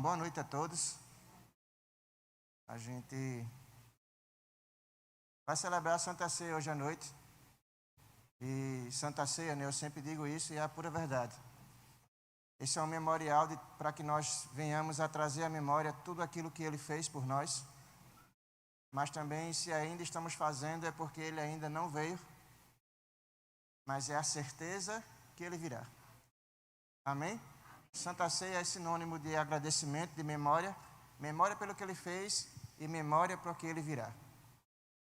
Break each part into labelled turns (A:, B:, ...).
A: Boa noite a todos. A gente vai celebrar a Santa Ceia hoje à noite. E Santa Ceia, né, eu sempre digo isso e é a pura verdade. Esse é um memorial para que nós venhamos a trazer à memória tudo aquilo que Ele fez por nós. Mas também, se ainda estamos fazendo, é porque Ele ainda não veio. Mas é a certeza que Ele virá. Amém? Santa Ceia é sinônimo de agradecimento, de memória. Memória pelo que Ele fez e memória para o que Ele virá.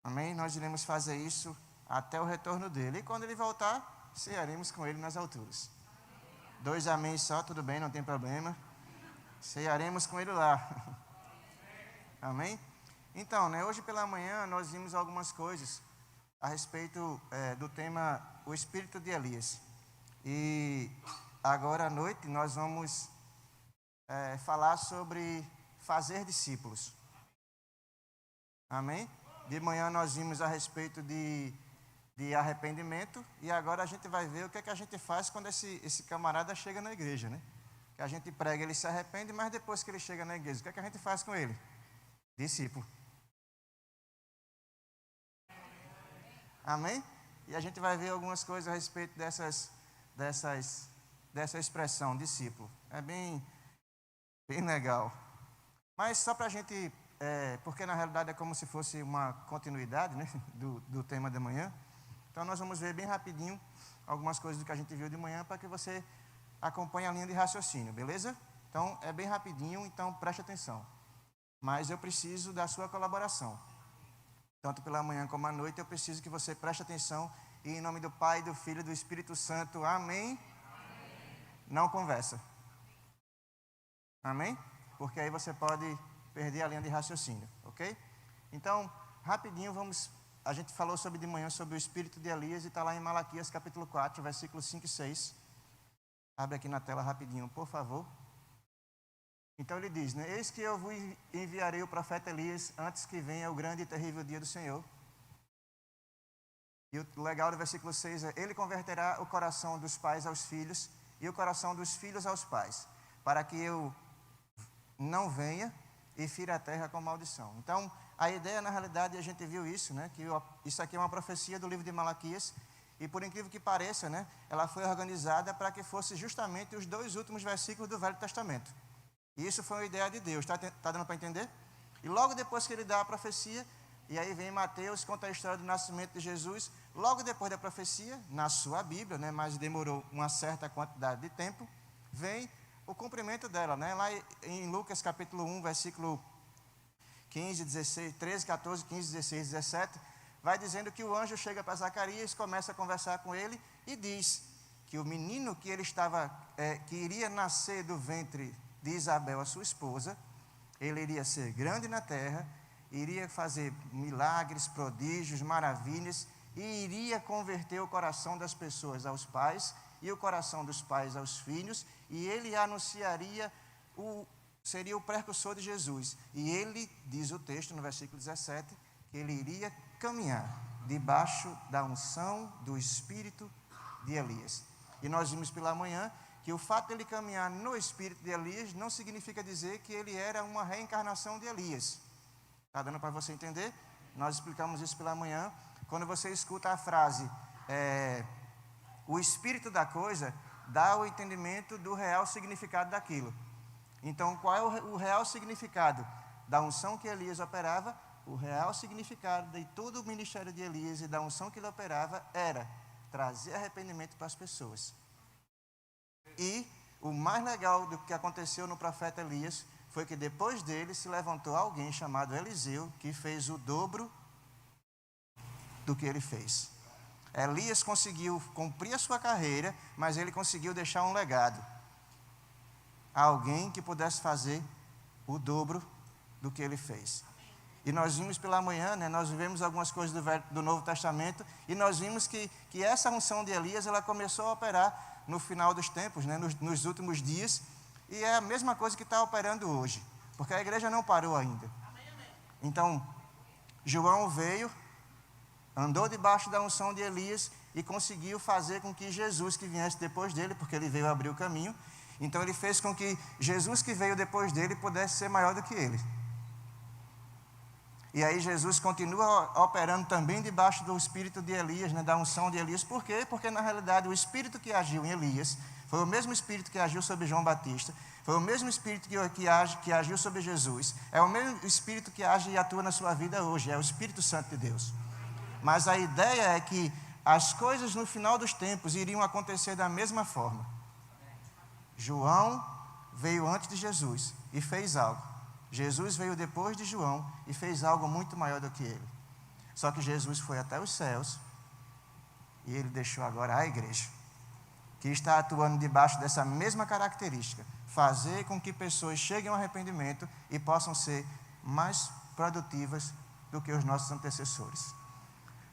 A: Amém? Nós iremos fazer isso até o retorno dEle. E quando Ele voltar, cearemos com Ele nas alturas. 2 amém só, tudo bem, não tem problema. Cearemos com Ele lá. Amém? Então, né, hoje pela manhã nós vimos algumas coisas a respeito do tema O Espírito de Elias. E agora à noite nós vamos falar sobre fazer discípulos. Amém? De manhã nós vimos a respeito de arrependimento e agora a gente vai ver o que é que a gente faz quando esse camarada chega na igreja, né? Que a gente prega, ele se arrepende, mas depois que ele chega na igreja, o que é que a gente faz com ele? Discípulo. Amém? E a gente vai ver algumas coisas a respeito dessa expressão, discípulo. É bem legal. Mas só para a gente, porque na realidade é como se fosse uma continuidade, né, do tema de manhã. Então nós vamos ver bem rapidinho algumas coisas do que a gente viu de manhã para que você acompanhe a linha de raciocínio, beleza? Então é bem rapidinho, então preste atenção. Mas eu preciso da sua colaboração. Tanto pela manhã como à noite eu preciso que você preste atenção. E em nome do Pai, do Filho e do Espírito Santo, amém? Não conversa. Amém? Porque aí você pode perder a linha de raciocínio, ok? Então, rapidinho, a gente falou de manhã sobre o espírito de Elias e está lá em Malaquias capítulo 4, versículos 5 e 6. Abre aqui na tela rapidinho, por favor. Então ele diz, né? Eis que eu vos enviarei o profeta Elias antes que venha o grande e terrível dia do Senhor. E o legal do versículo 6 é: ele converterá o coração dos pais aos filhos e o coração dos filhos aos pais, para que eu não venha e fira a terra com maldição. Então, a ideia, na realidade, a gente viu isso, né? Que isso aqui é uma profecia do livro de Malaquias, e por incrível que pareça, né? Ela foi organizada para que fosse justamente os 2 últimos versículos do Velho Testamento. E isso foi uma ideia de Deus, tá dando para entender? E logo depois que ele dá a profecia, e aí vem Mateus, conta a história do nascimento de Jesus, logo depois da profecia, na sua Bíblia, né? Mas demorou uma certa quantidade de tempo, vem o cumprimento dela, né? Lá em Lucas capítulo 1, versículo 15, 16, 13, 14, 15, 16, 17, vai dizendo que o anjo chega para Zacarias, começa a conversar com ele e diz que o menino que ele que iria nascer do ventre de Isabel, a sua esposa, ele iria ser grande na terra, iria fazer milagres, prodígios, maravilhas e iria converter o coração das pessoas aos pais e o coração dos pais aos filhos, e ele anunciaria, seria o precursor de Jesus. E ele, diz o texto no versículo 17, que ele iria caminhar debaixo da unção do espírito de Elias. E nós vimos pela manhã que o fato de ele caminhar no espírito de Elias não significa dizer que ele era uma reencarnação de Elias. Está dando para você entender? Nós explicamos isso pela manhã. Quando você escuta a frase o espírito da coisa, dá o entendimento do real significado daquilo. Então, qual é o real significado da unção que Elias operava? O real significado de todo o ministério de Elias e da unção que ele operava era trazer arrependimento para as pessoas. E o mais legal do que aconteceu no profeta Elias foi que depois dele se levantou alguém chamado Eliseu, que fez o dobro do que ele fez. Elias conseguiu cumprir a sua carreira, mas ele conseguiu deixar um legado. Alguém que pudesse fazer o dobro do que ele fez. E nós vimos pela manhã, né, nós vivemos algumas coisas do Novo Testamento, e nós vimos que essa unção de Elias, ela começou a operar no final dos tempos, né, nos últimos dias, e é a mesma coisa que está operando hoje, porque a igreja não parou ainda. Então, João veio, andou debaixo da unção de Elias e conseguiu fazer com que Jesus, que viesse depois dele, porque ele veio abrir o caminho, Então ele fez com que Jesus que veio depois dele pudesse ser maior do que ele. E aí Jesus continua operando também debaixo do espírito de Elias, né, da unção de Elias. Por quê? Porque na realidade o espírito que agiu em Elias foi o mesmo espírito que agiu sobre João Batista, foi o mesmo espírito que agiu sobre Jesus, é o mesmo espírito que age e atua na sua vida hoje, é o Espírito Santo de Deus. Mas a ideia é que as coisas no final dos tempos iriam acontecer da mesma forma. João veio antes de Jesus e fez algo. Jesus veio depois de João e fez algo muito maior do que ele. Só que Jesus foi até os céus e ele deixou agora a igreja, que está atuando debaixo dessa mesma característica, fazer com que pessoas cheguem ao arrependimento e possam ser mais produtivas do que os nossos antecessores.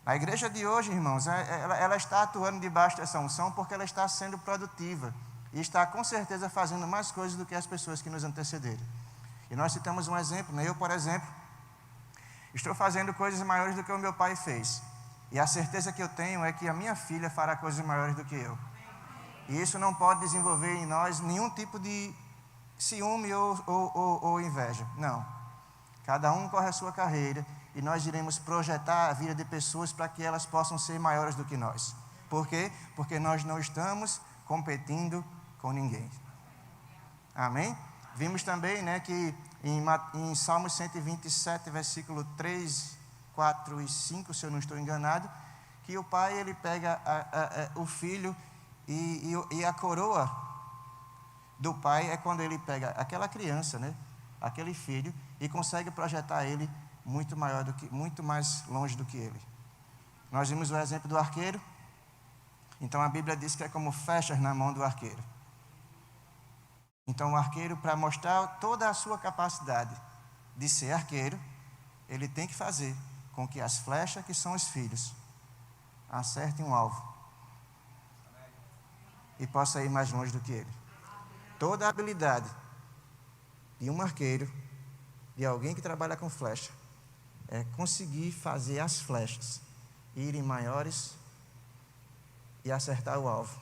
A: A igreja de hoje, irmãos, ela está atuando debaixo dessa unção porque ela está sendo produtiva e está com certeza fazendo mais coisas do que as pessoas que nos antecederam. E nós citamos um exemplo, né? Eu, por exemplo, estou fazendo coisas maiores do que o meu pai fez. E a certeza que eu tenho é que a minha filha fará coisas maiores do que eu. E isso não pode desenvolver em nós nenhum tipo de ciúme ou inveja. Não. Cada um corre a sua carreira e nós iremos projetar a vida de pessoas para que elas possam ser maiores do que nós. Por quê? Porque nós não estamos competindo com ninguém. Amém? Vimos também, né, que em Salmos 127, versículo 3, 4 e 5, se eu não estou enganado, que o pai ele pega o filho e a coroa do pai é quando ele pega aquela criança, né, aquele filho, e consegue projetar ele muito mais longe do que ele. Nós vimos o exemplo do arqueiro. Então a Bíblia diz que é como flechas na mão do arqueiro. Então o arqueiro, para mostrar toda a sua capacidade de ser arqueiro, ele tem que fazer com que as flechas, que são os filhos, acertem um alvo e possa ir mais longe do que ele. Toda a habilidade de um arqueiro, de alguém que trabalha com flecha, é conseguir fazer as flechas irem maiores e acertar o alvo,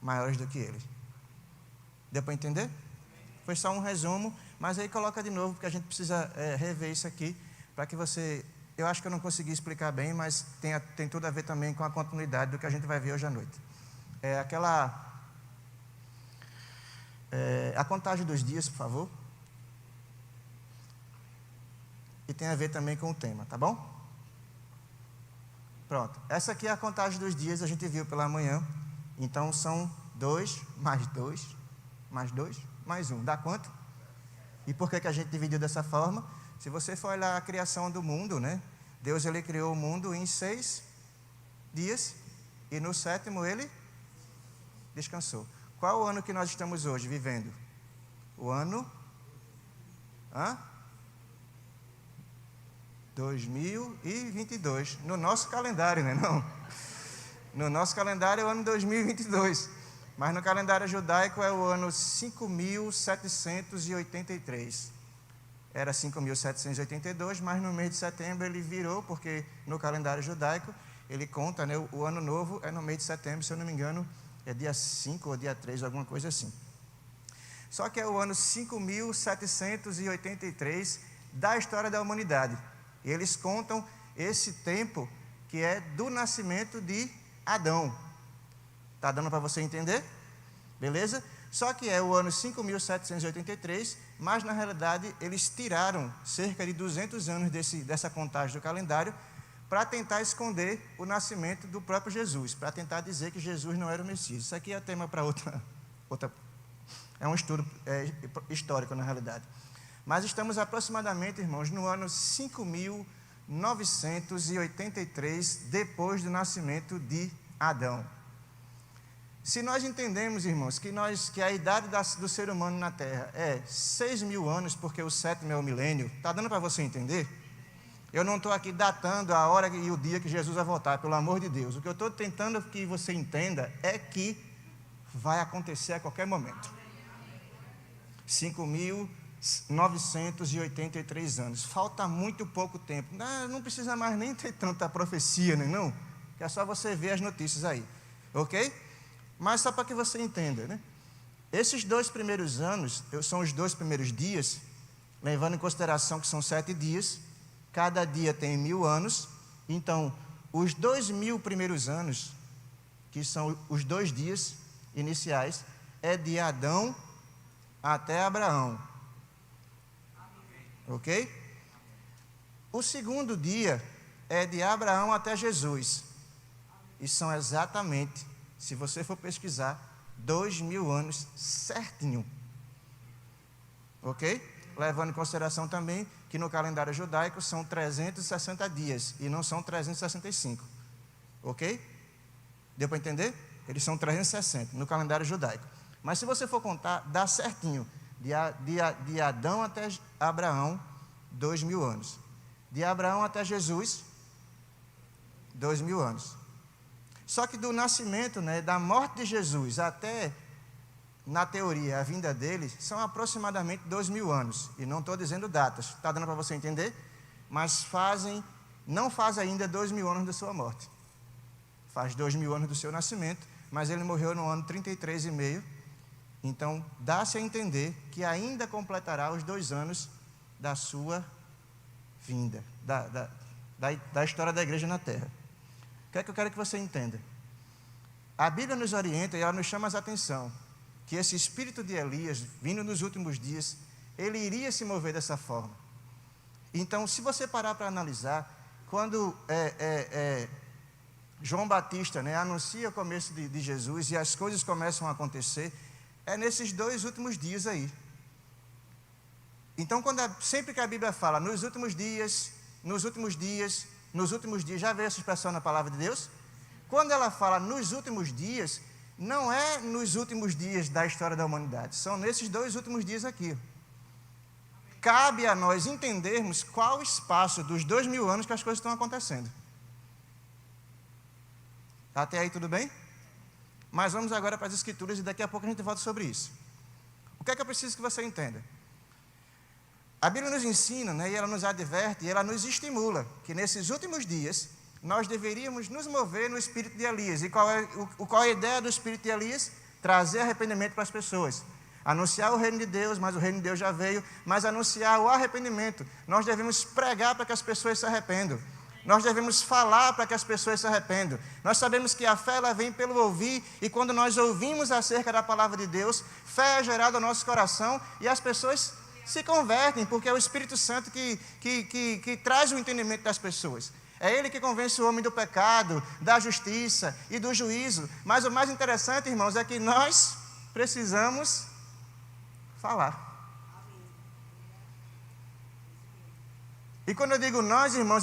A: maiores do que ele. Deu para entender? Foi só um resumo, mas aí coloca de novo, porque a gente precisa rever isso aqui, para que você... Eu acho que eu não consegui explicar bem, mas tem tudo a ver também com a continuidade do que a gente vai ver hoje à noite. A contagem dos dias, por favor. E tem a ver também com o tema, tá bom? Pronto. Essa aqui é a contagem dos dias, a gente viu pela manhã. Então são 2 mais 2, mais 2, mais 1. Dá quanto? E por que a gente dividiu dessa forma? Se você for olhar a criação do mundo, né? Deus ele criou o mundo em 6 dias e no 7º ele descansou. Qual é o ano que nós estamos hoje vivendo? O ano 2022, no nosso calendário, né? Não. No nosso calendário é o ano 2022, mas no calendário judaico é o ano 5.783. Era 5.782, mas no mês de setembro ele virou, porque no calendário judaico ele conta, né? O ano novo é no mês de setembro, se eu não me engano, é dia 5 ou dia 3, alguma coisa assim. Só que é o ano 5.783 da história da humanidade. E eles contam esse tempo que é do nascimento de Adão. Está dando para você entender? Beleza? Só que é o ano 5.783, mas na realidade eles tiraram cerca de 200 anos dessa contagem do calendário para tentar esconder o nascimento do próprio Jesus, para tentar dizer que Jesus não era o Messias. Isso aqui é tema para outra. É um estudo histórico na realidade. Mas estamos aproximadamente, irmãos, no ano 5.983, depois do nascimento de Adão. Se nós entendemos, irmãos, que a idade do ser humano na Terra é 6.000 anos, porque o 7º é o milênio, está dando para você entender? Eu não estou aqui datando a hora e o dia que Jesus vai voltar, pelo amor de Deus. O que eu estou tentando que você entenda é que vai acontecer a qualquer momento. 5.983 anos. Falta muito pouco tempo. Não precisa mais nem ter tanta profecia, né, não? Que é só você ver as notícias aí. Ok? Mas só para que você entenda, né? Esses 2 primeiros anos, são os 2 primeiros dias, levando em consideração que são 7 dias, cada dia tem 1000 anos, então, os 2000 primeiros anos, que são os 2 dias iniciais, é de Adão até Abraão. Ok? O segundo dia é de Abraão até Jesus. E são exatamente, se você for pesquisar, 2000 anos certinho. Ok? Levando em consideração também que no calendário judaico são 360 dias e não são 365. Ok? Deu para entender? Eles são 360 no calendário judaico. Mas se você for contar, dá certinho. De Adão até Abraão, 2000 anos. De Abraão até Jesus, 2000 anos. Só que do nascimento, né, da morte de Jesus até, na teoria, a vinda dele, são aproximadamente 2000 anos. E não estou dizendo datas, está dando para você entender? Mas não faz ainda 2000 anos da sua morte. Faz 2000 anos do seu nascimento, mas ele morreu no ano 33,5. Então, dá-se a entender que ainda completará os 2 anos da sua vinda, da história da igreja na terra. O que é que eu quero que você entenda? A Bíblia nos orienta e ela nos chama a atenção que esse espírito de Elias, vindo nos últimos dias, ele iria se mover dessa forma. Então, se você parar para analisar, quando João Batista, né, anuncia o começo de Jesus e as coisas começam a acontecer, é nesses 2 últimos dias aí. Então, sempre que a Bíblia fala nos últimos dias, já veio essa expressão na palavra de Deus? Quando ela fala nos últimos dias, não é nos últimos dias da história da humanidade, são nesses 2 últimos dias aqui. Cabe a nós entendermos qual o espaço dos 2000 anos que as coisas estão acontecendo. Até aí tudo bem? Mas vamos agora para as Escrituras e daqui a pouco a gente volta sobre isso. O que é que eu preciso que você entenda? A Bíblia nos ensina, né, e ela nos adverte, e ela nos estimula, que nesses últimos dias, nós deveríamos nos mover no espírito de Elias. E qual é a ideia do espírito de Elias? Trazer arrependimento para as pessoas. Anunciar o reino de Deus, mas o reino de Deus já veio, mas anunciar o arrependimento. Nós devemos pregar para que as pessoas se arrependam. Nós devemos falar para que as pessoas se arrependam. Nós sabemos que a fé ela vem pelo ouvir, e quando nós ouvimos acerca da palavra de Deus, fé é gerada no nosso coração e as pessoas se convertem, porque é o Espírito Santo que traz o entendimento das pessoas. É Ele que convence o homem do pecado, da justiça e do juízo. Mas o mais interessante, irmãos, é que nós precisamos falar. E quando eu digo nós, irmãos,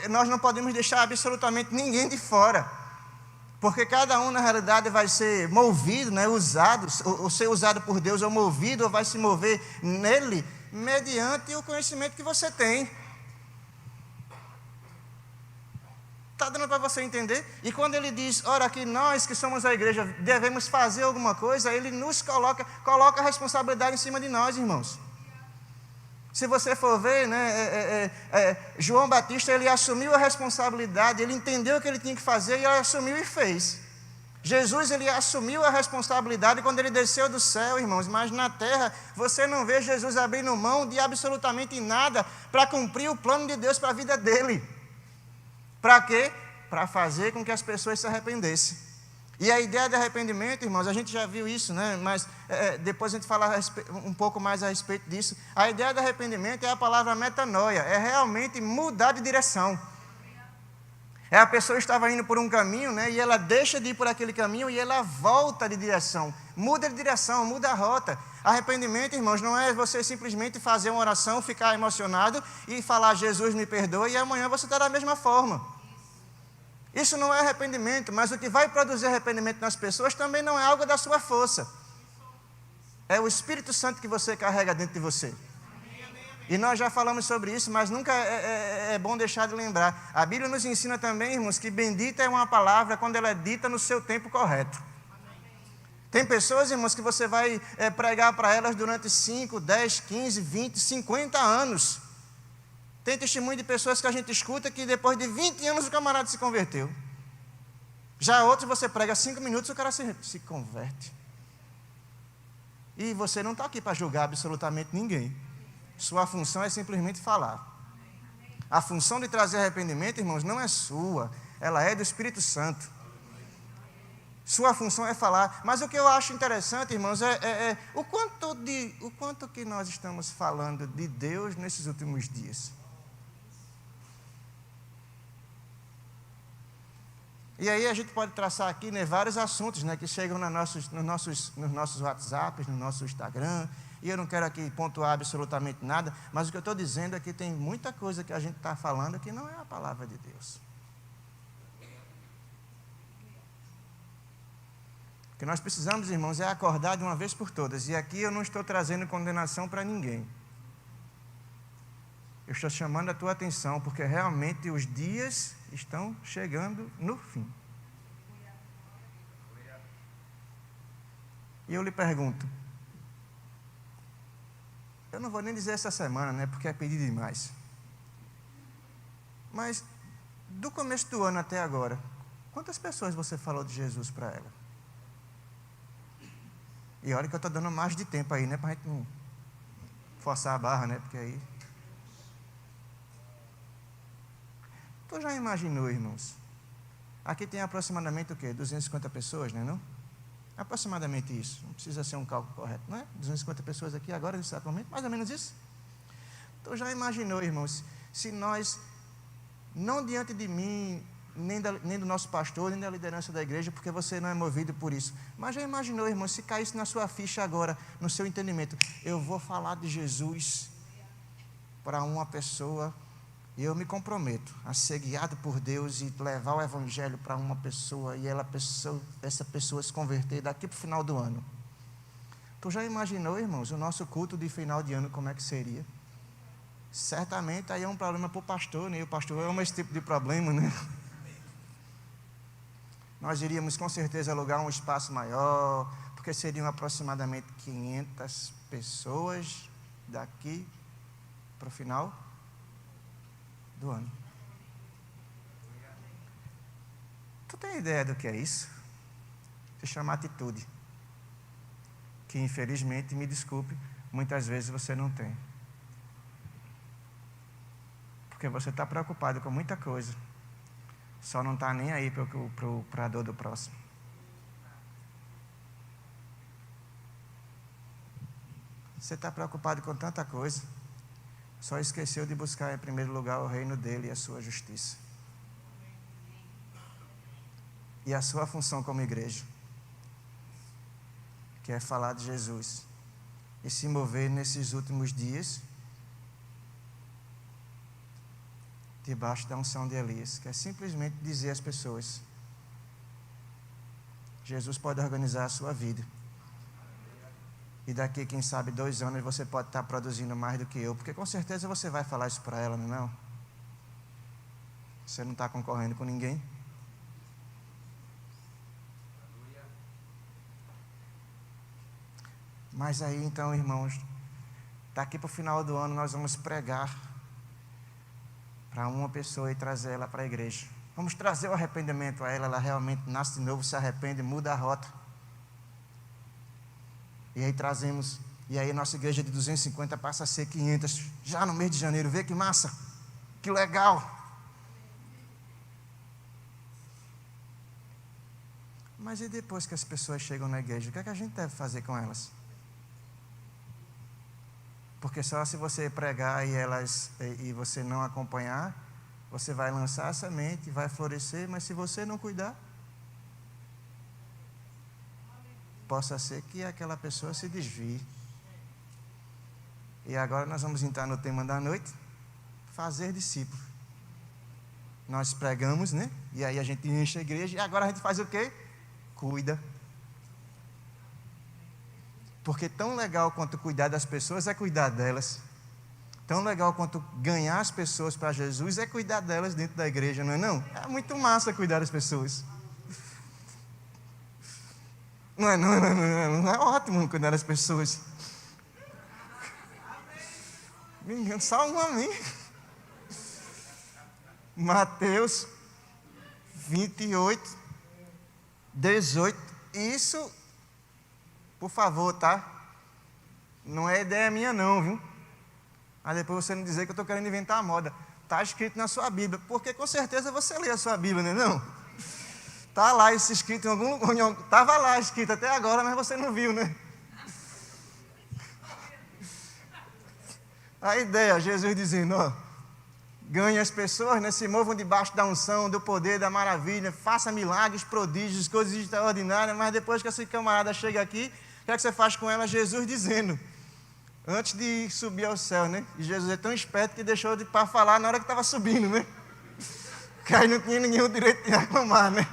A: nós não podemos deixar absolutamente ninguém de fora. Porque cada um, na realidade, vai ser movido, né, usado, ou ser usado por Deus, ou movido, ou vai se mover nele, mediante o conhecimento que você tem. Está dando para você entender? E quando ele diz, ora, que nós que somos a igreja devemos fazer alguma coisa, ele nos coloca a responsabilidade em cima de nós, irmãos. Se você for ver, né, João Batista, ele assumiu a responsabilidade, ele entendeu o que ele tinha que fazer e ele assumiu e fez. Jesus, ele assumiu a responsabilidade quando ele desceu do céu, irmãos, mas na terra você não vê Jesus abrindo mão de absolutamente nada para cumprir o plano de Deus para a vida dele. Para quê? Para fazer com que as pessoas se arrependessem. E a ideia de arrependimento, irmãos, a gente já viu isso, né? Mas depois a gente fala um pouco mais a respeito disso. A ideia de arrependimento é a palavra metanoia, é realmente mudar de direção. A pessoa estava indo por um caminho, né? E ela deixa de ir por aquele caminho e ela volta de direção. Muda de direção, muda a rota. Arrependimento, irmãos, não é você simplesmente fazer uma oração, ficar emocionado e falar, Jesus me perdoa, e amanhã você está da mesma forma. Isso não é arrependimento, mas o que vai produzir arrependimento nas pessoas também não é algo da sua força. É o Espírito Santo que você carrega dentro de você. E nós já falamos sobre isso, mas nunca é bom deixar de lembrar. A Bíblia nos ensina também, irmãos, que bendita é uma palavra quando ela é dita no seu tempo correto. Tem pessoas, irmãos, que você vai pregar para elas durante 5, 10, 15, 20, 50 anos. Tem testemunho de pessoas que a gente escuta que depois de 20 anos o camarada se converteu. Já outros você prega 5 minutos e o cara se converte. E você não está aqui para julgar absolutamente ninguém. Sua função é simplesmente falar. A função de trazer arrependimento, irmãos, não é sua, ela é do Espírito Santo. Sua função é falar. Mas o que eu acho interessante, irmãos, é o quanto que nós estamos falando de Deus nesses últimos dias. E aí a gente pode traçar aqui, né, vários assuntos, né, que chegam nos nossos WhatsApps, no nosso Instagram. E eu não quero aqui pontuar absolutamente nada, mas o que eu estou dizendo é que tem muita coisa que a gente está falando que não é a palavra de Deus. O que nós precisamos, irmãos, é acordar de uma vez por todas. E aqui eu não estou trazendo condenação para ninguém. Eu estou chamando a tua atenção, porque realmente os dias estão chegando no fim. E eu lhe pergunto, eu não vou nem dizer essa semana, né, porque é pedir demais. Mas, do começo do ano até agora, quantas pessoas você falou de Jesus para ela? E olha que eu estou dando mais de tempo aí, né, para a gente não forçar a barra, né, porque aí... Tu já imaginou, irmãos? Aqui tem aproximadamente o quê? 250 pessoas, né, não? Aproximadamente isso. Não precisa ser um cálculo correto, não é? 250 pessoas aqui agora, nesse exato momento, mais ou menos isso. Tu já imaginou, irmãos, se nós, não diante de mim, nem do nosso pastor, nem da liderança da igreja, porque você não é movido por isso, mas já imaginou, irmãos, se caísse na sua ficha agora, no seu entendimento, eu vou falar de Jesus para uma pessoa... E eu me comprometo a ser guiado por Deus e levar o Evangelho para uma pessoa e essa pessoa se converter daqui para o final do ano. Tu já imaginou, irmãos, o nosso culto de final de ano, como é que seria? Certamente aí é um problema para o pastor, né? E o pastor ama esse tipo de problema, né? Nós iríamos com certeza alugar um espaço maior, porque seriam aproximadamente 500 pessoas daqui para o final do ano. Tu tem ideia do que é isso? Se chama atitude. Que infelizmente, me desculpe, muitas vezes você não tem. Porque você está preocupado com muita coisa. Só não está nem aí para a dor do próximo. Você está preocupado com tanta coisa. Só esqueceu de buscar em primeiro lugar o reino dele e a sua justiça. E a sua função como igreja, que é falar de Jesus e se mover nesses últimos dias debaixo da unção de Elias, que é simplesmente dizer às pessoas: Jesus pode organizar a sua vida. E daqui, quem sabe, 2 anos você pode estar produzindo mais do que eu, porque com certeza você vai falar isso para ela, não é? Você não está concorrendo com ninguém. Mas aí, então, irmãos, daqui para o final do ano nós vamos pregar para uma pessoa e trazer ela para a igreja. Vamos trazer o arrependimento a ela realmente nasce de novo, se arrepende, muda a rota. E aí trazemos, e aí nossa igreja de 250 passa a ser 500, já no mês de janeiro. Vê que massa, que legal. Mas e depois que as pessoas chegam na igreja, o que é que a gente deve fazer com elas? Porque só se você pregar e você não acompanhar, você vai lançar a semente, vai florescer, mas se você não cuidar, possa ser que aquela pessoa se desvie. E agora nós vamos entrar no tema da noite, fazer discípulo. Nós pregamos, né? E aí a gente enche a igreja, e agora a gente faz o quê? Cuida. Porque tão legal quanto cuidar das pessoas é cuidar delas. Tão legal quanto ganhar as pessoas para Jesus é cuidar delas dentro da igreja, não é não? É muito massa cuidar das pessoas. Não é ótimo cuidar das pessoas. Me engano, só um amém. Mateus 28, 18. Isso, por favor, tá? Não é ideia minha não, viu? Mas depois você não dizer que eu estou querendo inventar a moda. Está escrito na sua Bíblia, porque com certeza você lê a sua Bíblia, não é não? Está lá isso escrito em algum lugar, estava lá escrito até agora, mas você não viu, né? A ideia, Jesus dizendo, ó, ganhe as pessoas, né, se movam debaixo da unção, do poder, da maravilha, faça milagres, prodígios, coisas extraordinárias, mas depois que esse camarada chega aqui, o que é que você faz com ela? Jesus dizendo, antes de subir ao céu, né? E Jesus é tão esperto que deixou para falar na hora que estava subindo, né? Que aí não tinha ninguém o direito de reclamar, né?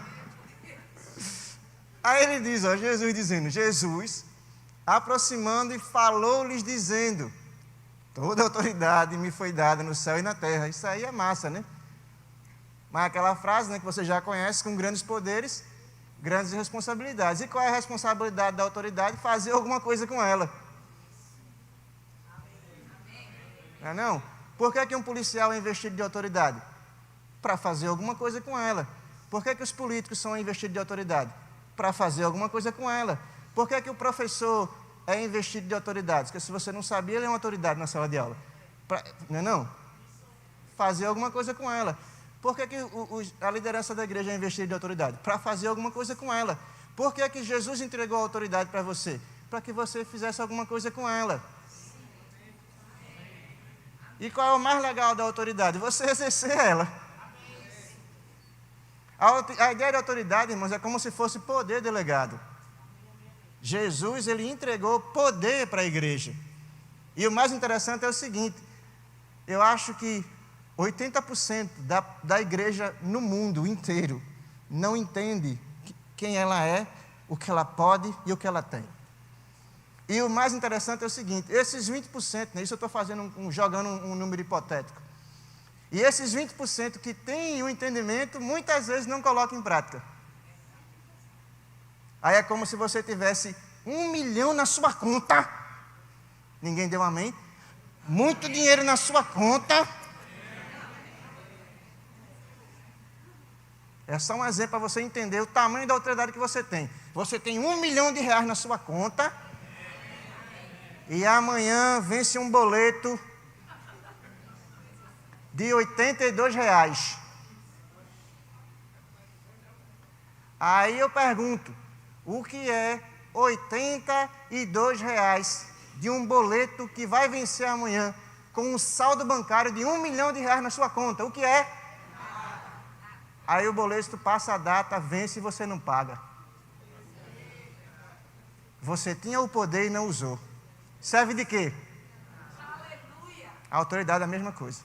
A: Aí ele diz, ó, Jesus dizendo, Jesus, aproximando e falou-lhes dizendo, toda autoridade me foi dada no céu e na terra. Isso aí é massa, né? Mas aquela frase, né, que você já conhece, com grandes poderes, grandes responsabilidades. E qual é a responsabilidade da autoridade? Fazer alguma coisa com ela. Não é não? Por que um policial é investido de autoridade? Para fazer alguma coisa com ela. Por que os políticos são investidos de autoridade? Para fazer alguma coisa com ela. Por que o professor é investido de autoridade? Porque se você não sabia, ele é uma autoridade na sala de aula. Não é não? Fazer alguma coisa com ela. Por que a liderança da igreja é investida de autoridade? Para fazer alguma coisa com ela. Por que Jesus entregou a autoridade para você? Para que você fizesse alguma coisa com ela. E qual é o mais legal da autoridade? Você exercer ela. A ideia de autoridade, irmãos, é como se fosse poder delegado. Jesus, ele entregou poder para a igreja. E o mais interessante é o seguinte, eu acho que 80% da igreja no mundo inteiro não entende quem ela é, o que ela pode e o que ela tem. E o mais interessante é o seguinte, esses 20%, né, isso eu estou jogando um número hipotético, e esses 20% que têm o entendimento, muitas vezes não colocam em prática. Aí é como se você tivesse 1 milhão na sua conta. Ninguém deu amém? Muito dinheiro na sua conta. É só um exemplo para você entender o tamanho da autoridade que você tem. Você tem 1 milhão de reais na sua conta. E amanhã vence um boleto de R$82. Aí eu pergunto, o que é R$82 de um boleto que vai vencer amanhã com um saldo bancário de 1 milhão de reais na sua conta? O que é? Aí o boleto passa a data, vence e você não paga. Você tinha o poder e não usou. Serve de quê? A autoridade é a mesma coisa.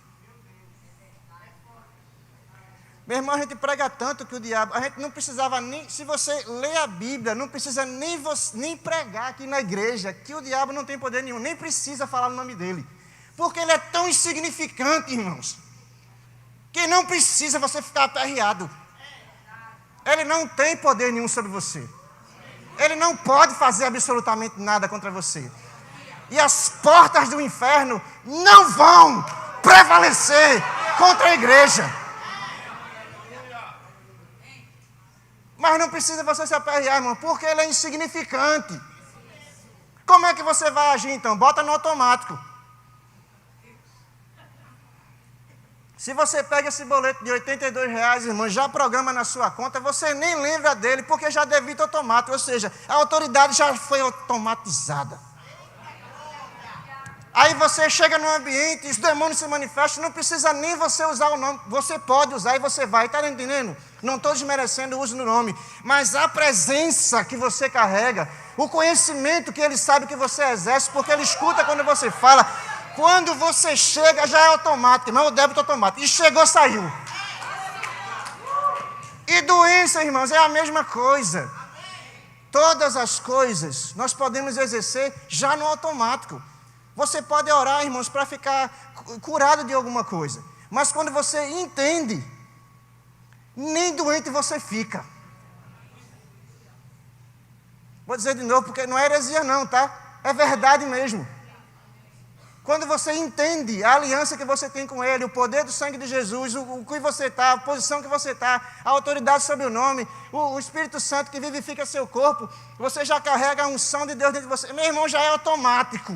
A: Meu irmão, a gente prega tanto que o diabo, a gente não precisava nem, se você lê a Bíblia, não precisa nem pregar aqui na igreja, que o diabo não tem poder nenhum, nem precisa falar o nome dele. Porque ele é tão insignificante, irmãos, que não precisa você ficar aperreado. Ele não tem poder nenhum sobre você. Ele não pode fazer absolutamente nada contra você. E as portas do inferno não vão prevalecer contra a igreja. Mas não precisa você se aperrear, irmão, porque ele é insignificante. Como é que você vai agir, então? Bota no automático. Se você pega esse boleto de R$82, irmão, já programa na sua conta, você nem lembra dele, porque já debita automático, ou seja, a autoridade já foi automatizada. Aí você chega no ambiente, os demônios se manifestam, não precisa nem você usar o nome, você pode usar e você vai, está entendendo? Não estou desmerecendo o uso do nome, mas a presença que você carrega, o conhecimento que ele sabe que você exerce, porque ele escuta quando você fala, quando você chega já é automático, não é o débito automático, e chegou, saiu. E doença, irmãos, é a mesma coisa. Todas as coisas nós podemos exercer já no automático. Você pode orar, irmãos, para ficar curado de alguma coisa. Mas quando você entende, nem doente você fica. Vou dizer de novo, porque não é heresia não, tá? É verdade mesmo. Quando você entende a aliança que você tem com Ele, o poder do sangue de Jesus, o que você está, a posição que você está, a autoridade sobre o nome, o Espírito Santo que vivifica seu corpo, você já carrega a unção de Deus dentro de você. Meu irmão, já é automático.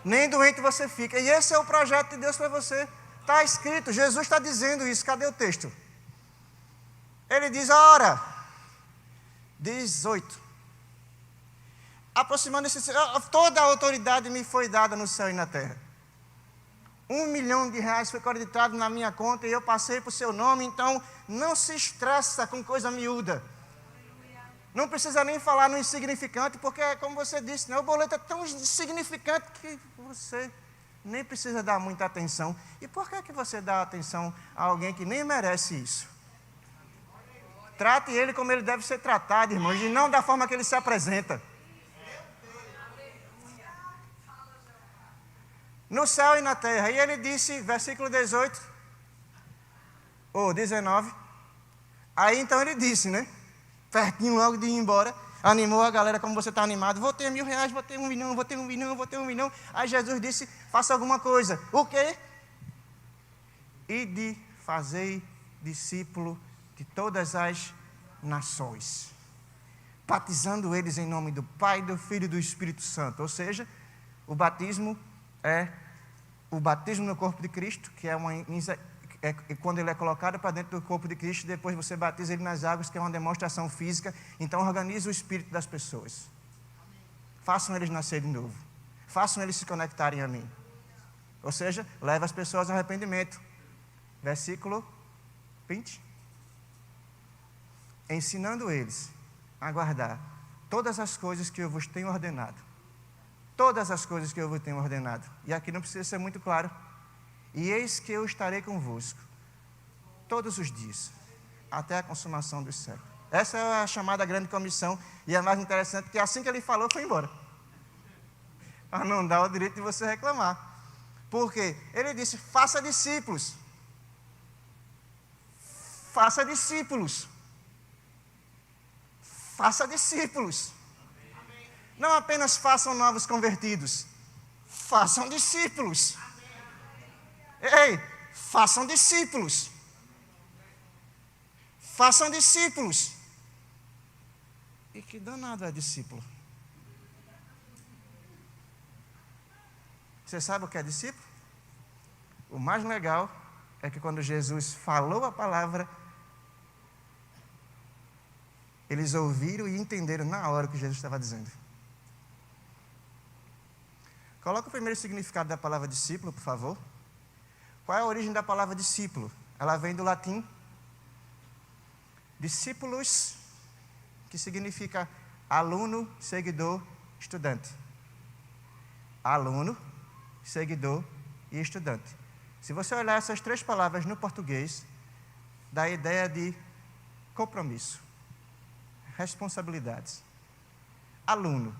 A: nem doente você fica. E esse é o projeto de Deus para você. Está escrito, Jesus está dizendo isso. Cadê o texto? Ele diz, ora, 18. Aproximando-se, toda a autoridade me foi dada no céu e na terra. R$1 milhão foi creditado na minha conta e eu passei por seu nome, então não se estressa com coisa miúda. Não precisa nem falar no insignificante, porque, como você disse, né, o boleto é tão insignificante que você nem precisa dar muita atenção. E por que você dá atenção a alguém que nem merece isso? Trate ele como ele deve ser tratado, irmãos, e não da forma que ele se apresenta. No céu e na terra. E ele disse, versículo 18, ou 19, aí então ele disse, né? Pertinho logo de ir embora, animou a galera como você está animado, vou ter R$1.000, vou ter 1 milhão, vou ter 1 milhão, vou ter 1 milhão. Aí Jesus disse, faça alguma coisa. O quê? Ide, fazei discípulo de todas as nações, batizando eles em nome do Pai, do Filho e do Espírito Santo. Ou seja, o batismo é o batismo no corpo de Cristo, que é quando ele é colocado para dentro do corpo de Cristo, depois você batiza ele nas águas, que é uma demonstração física. Então organiza o espírito das pessoas. Façam eles nascer de novo. Façam eles se conectarem a mim. Ou seja, leva as pessoas ao arrependimento. Versículo 20. Ensinando eles a guardar todas as coisas que eu vos tenho ordenado. Todas as coisas que eu vos tenho ordenado. E aqui não precisa ser muito claro. E eis que eu estarei convosco todos os dias, até a consumação dos séculos. Essa é a chamada grande comissão. E é mais interessante que assim que ele falou, foi embora. Para não dar o direito de você reclamar. Porque ele disse, faça discípulos. Faça discípulos. Faça discípulos. Não apenas façam novos convertidos, façam discípulos. Ei, façam discípulos. Façam discípulos. E que danado é discípulo? Você sabe o que é discípulo? O mais legal é que quando Jesus falou a palavra, eles ouviram e entenderam na hora o que Jesus estava dizendo. Coloca o primeiro significado da palavra discípulo, por favor. Qual é a origem da palavra discípulo? Ela vem do latim discípulos, que significa aluno, seguidor, estudante. Aluno, seguidor e estudante. Se você olhar essas três palavras no português, dá a ideia de compromisso, responsabilidades. Aluno.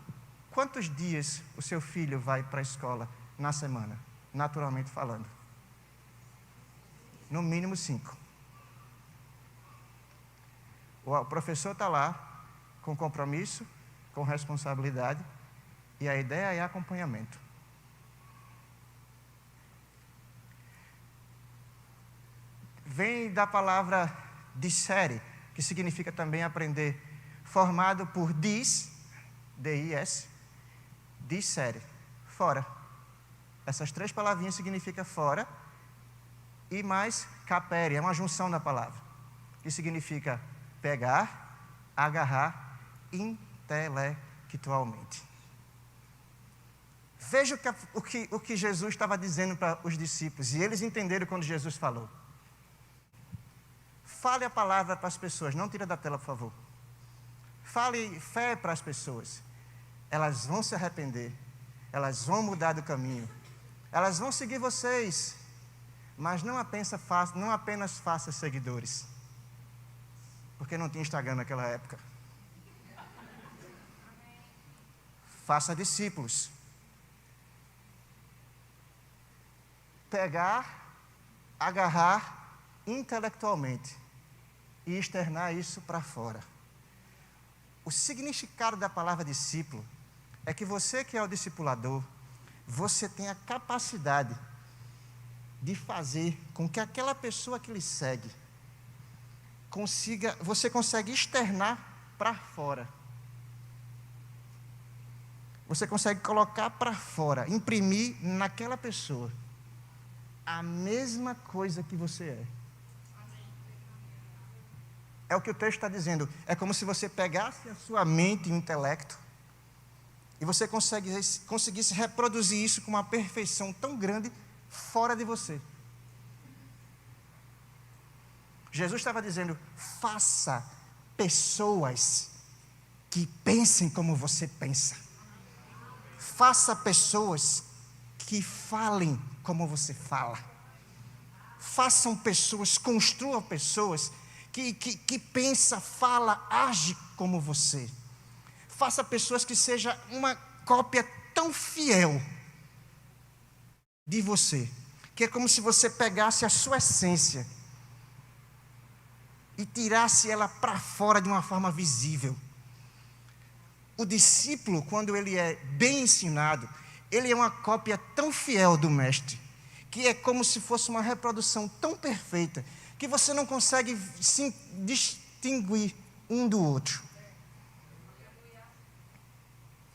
A: Quantos dias o seu filho vai para a escola na semana, naturalmente falando? No mínimo 5. O professor está lá com compromisso, com responsabilidade, e a ideia é acompanhamento. Vem da palavra discere, que significa também aprender, formado por D-I-S, discere, fora. Essas três palavrinhas significam fora, e mais capere, é uma junção da palavra, que significa pegar, agarrar intelectualmente. Veja o que Jesus estava dizendo para os discípulos, e eles entenderam quando Jesus falou. Fale a palavra para as pessoas, não tira da tela, por favor. Fale fé para as pessoas. Elas vão se arrepender, elas vão mudar do caminho, elas vão seguir vocês, mas não apenas faça seguidores, porque não tinha Instagram naquela época. Faça discípulos. Pegar, agarrar intelectualmente e externar isso para fora. O significado da palavra discípulo é que você que é o discipulador, você tem a capacidade de fazer com que aquela pessoa que lhe segue você consegue externar para fora. você consegue colocar para fora, imprimir naquela pessoa a mesma coisa que você é. É o que o texto está dizendo. É como se você pegasse a sua mente e o intelecto e você conseguisse reproduzir isso com uma perfeição tão grande fora de você. Jesus estava dizendo: faça pessoas que pensem como você pensa. Faça pessoas que falem como você fala. Façam pessoas, construam pessoas que pensa, fala, age como você. Faça pessoas que seja uma cópia tão fiel de você, que é como se você pegasse a sua essência e tirasse ela para fora de uma forma visível. O discípulo, quando ele é bem ensinado, ele é uma cópia tão fiel do mestre, que é como se fosse uma reprodução tão perfeita, que você não consegue se distinguir um do outro.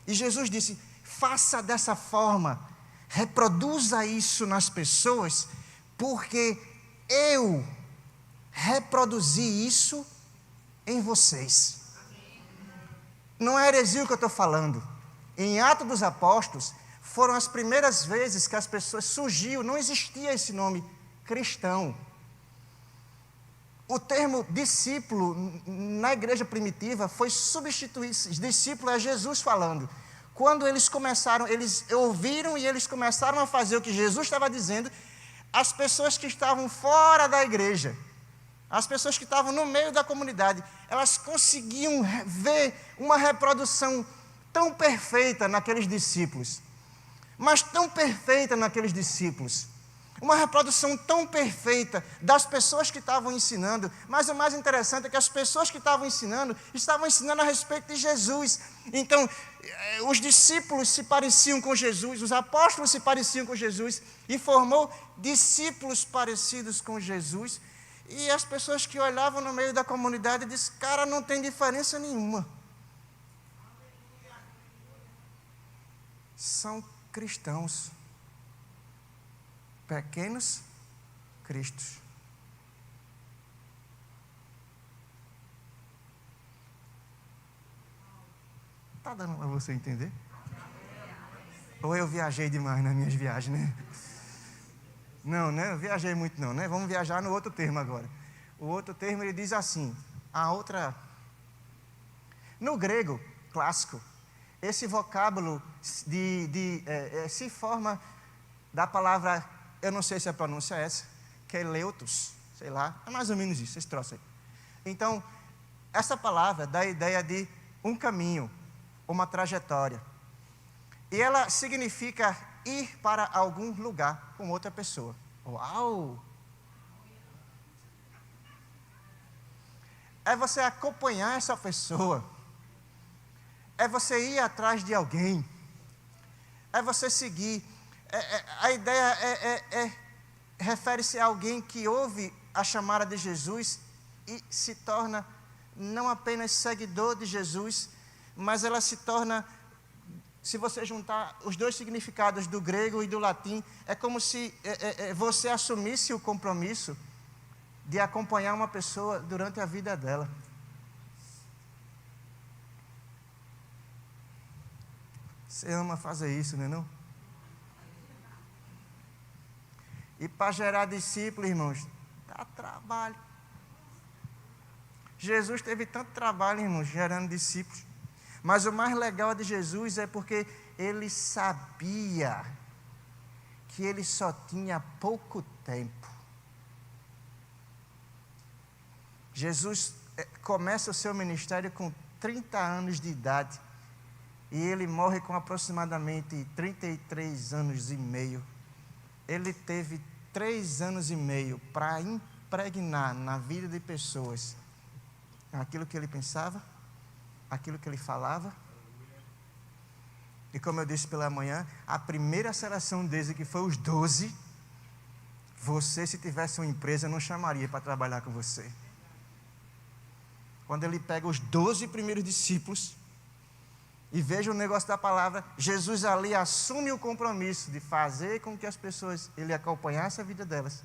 A: E Jesus disse: faça dessa forma, reproduza isso nas pessoas, porque eu reproduzi isso em vocês. Não é heresia o que eu estou falando. Em Atos dos Apóstolos, foram as primeiras vezes que as pessoas surgiu, não existia esse nome cristão. O termo discípulo na igreja primitiva foi substituído. Discípulo é Jesus falando. Quando eles começaram, eles ouviram e eles começaram a fazer o que Jesus estava dizendo, as pessoas que estavam fora da igreja, as pessoas que estavam no meio da comunidade, elas conseguiam ver uma reprodução tão perfeita naqueles discípulos, mas tão perfeita naqueles discípulos, uma reprodução tão perfeita das pessoas que estavam ensinando. Mas o mais interessante é que as pessoas que estavam ensinando a respeito de Jesus. Então, os discípulos se pareciam com Jesus, os apóstolos se pareciam com Jesus, e formou discípulos parecidos com Jesus. E as pessoas que olhavam no meio da comunidade disseram: cara, não tem diferença nenhuma. São cristãos, pequenos cristos. Está dando para você entender? Ou eu viajei demais nas minhas viagens, né? Não, né? Eu viajei muito não, né? Vamos viajar no outro termo agora. O outro termo, ele diz assim, no grego clássico, esse vocábulo se forma da palavra, eu não sei se a pronúncia é essa, que é leutos, sei lá, é mais ou menos isso, esse troço aí. Então, essa palavra dá a ideia de um caminho, uma trajetória. E ela significa ir para algum lugar com outra pessoa. Uau! É você acompanhar essa pessoa. É você ir atrás de alguém. É você seguir. A ideia refere-se a alguém que ouve a chamada de Jesus e se torna não apenas seguidor de Jesus, mas ela se torna, se você juntar os dois significados do grego e do latim, é como se você assumisse o compromisso de acompanhar uma pessoa durante a vida dela. Você ama fazer isso, não é não? E para gerar discípulos, irmãos, dá trabalho. Jesus teve tanto trabalho, irmãos, gerando discípulos. Mas o mais legal de Jesus é porque ele sabia que ele só tinha pouco tempo. Jesus começa o seu ministério com 30 anos de idade e ele morre com aproximadamente 33 anos e meio. Ele teve 3 anos e meio para impregnar na vida de pessoas aquilo que ele pensava, aquilo que ele falava. E como eu disse pela manhã, a primeira seleção desde que foi os 12, você, se tivesse uma empresa, não chamaria para trabalhar com você. Quando ele pega os 12 primeiros discípulos E veja o negócio da palavra, Jesus ali assume o compromisso de fazer com que as pessoas, ele acompanhasse a vida delas,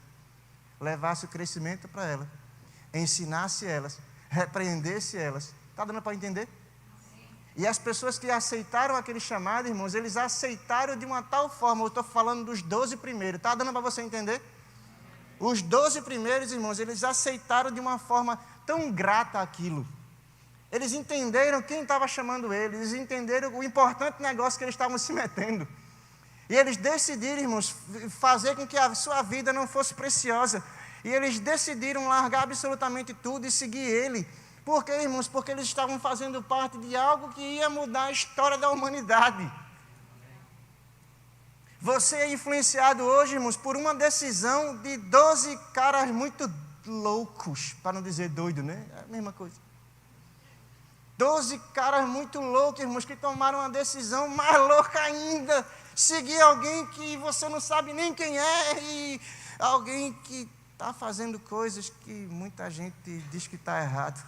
A: levasse o crescimento para elas, ensinasse elas, repreendesse elas. Está dando para entender? E as pessoas que aceitaram aquele chamado, irmãos, eles aceitaram de uma tal forma, eu estou falando dos 12 primeiros, está dando para você entender? Os 12 primeiros, irmãos, eles aceitaram de uma forma tão grata aquilo. Eles entenderam quem estava chamando eles entenderam o importante negócio que eles estavam se metendo. E eles decidiram, irmãos, fazer com que a sua vida não fosse preciosa. E eles decidiram largar absolutamente tudo e seguir Ele. Por quê, irmãos? Porque eles estavam fazendo parte de algo que ia mudar a história da humanidade. Você é influenciado hoje, irmãos, por uma decisão de 12 caras muito loucos, para não dizer doido, né? É a mesma coisa. 12 caras muito loucos, irmãos, que tomaram uma decisão mais louca ainda. Seguir alguém que você não sabe nem quem é e alguém que está fazendo coisas que muita gente diz que está errado.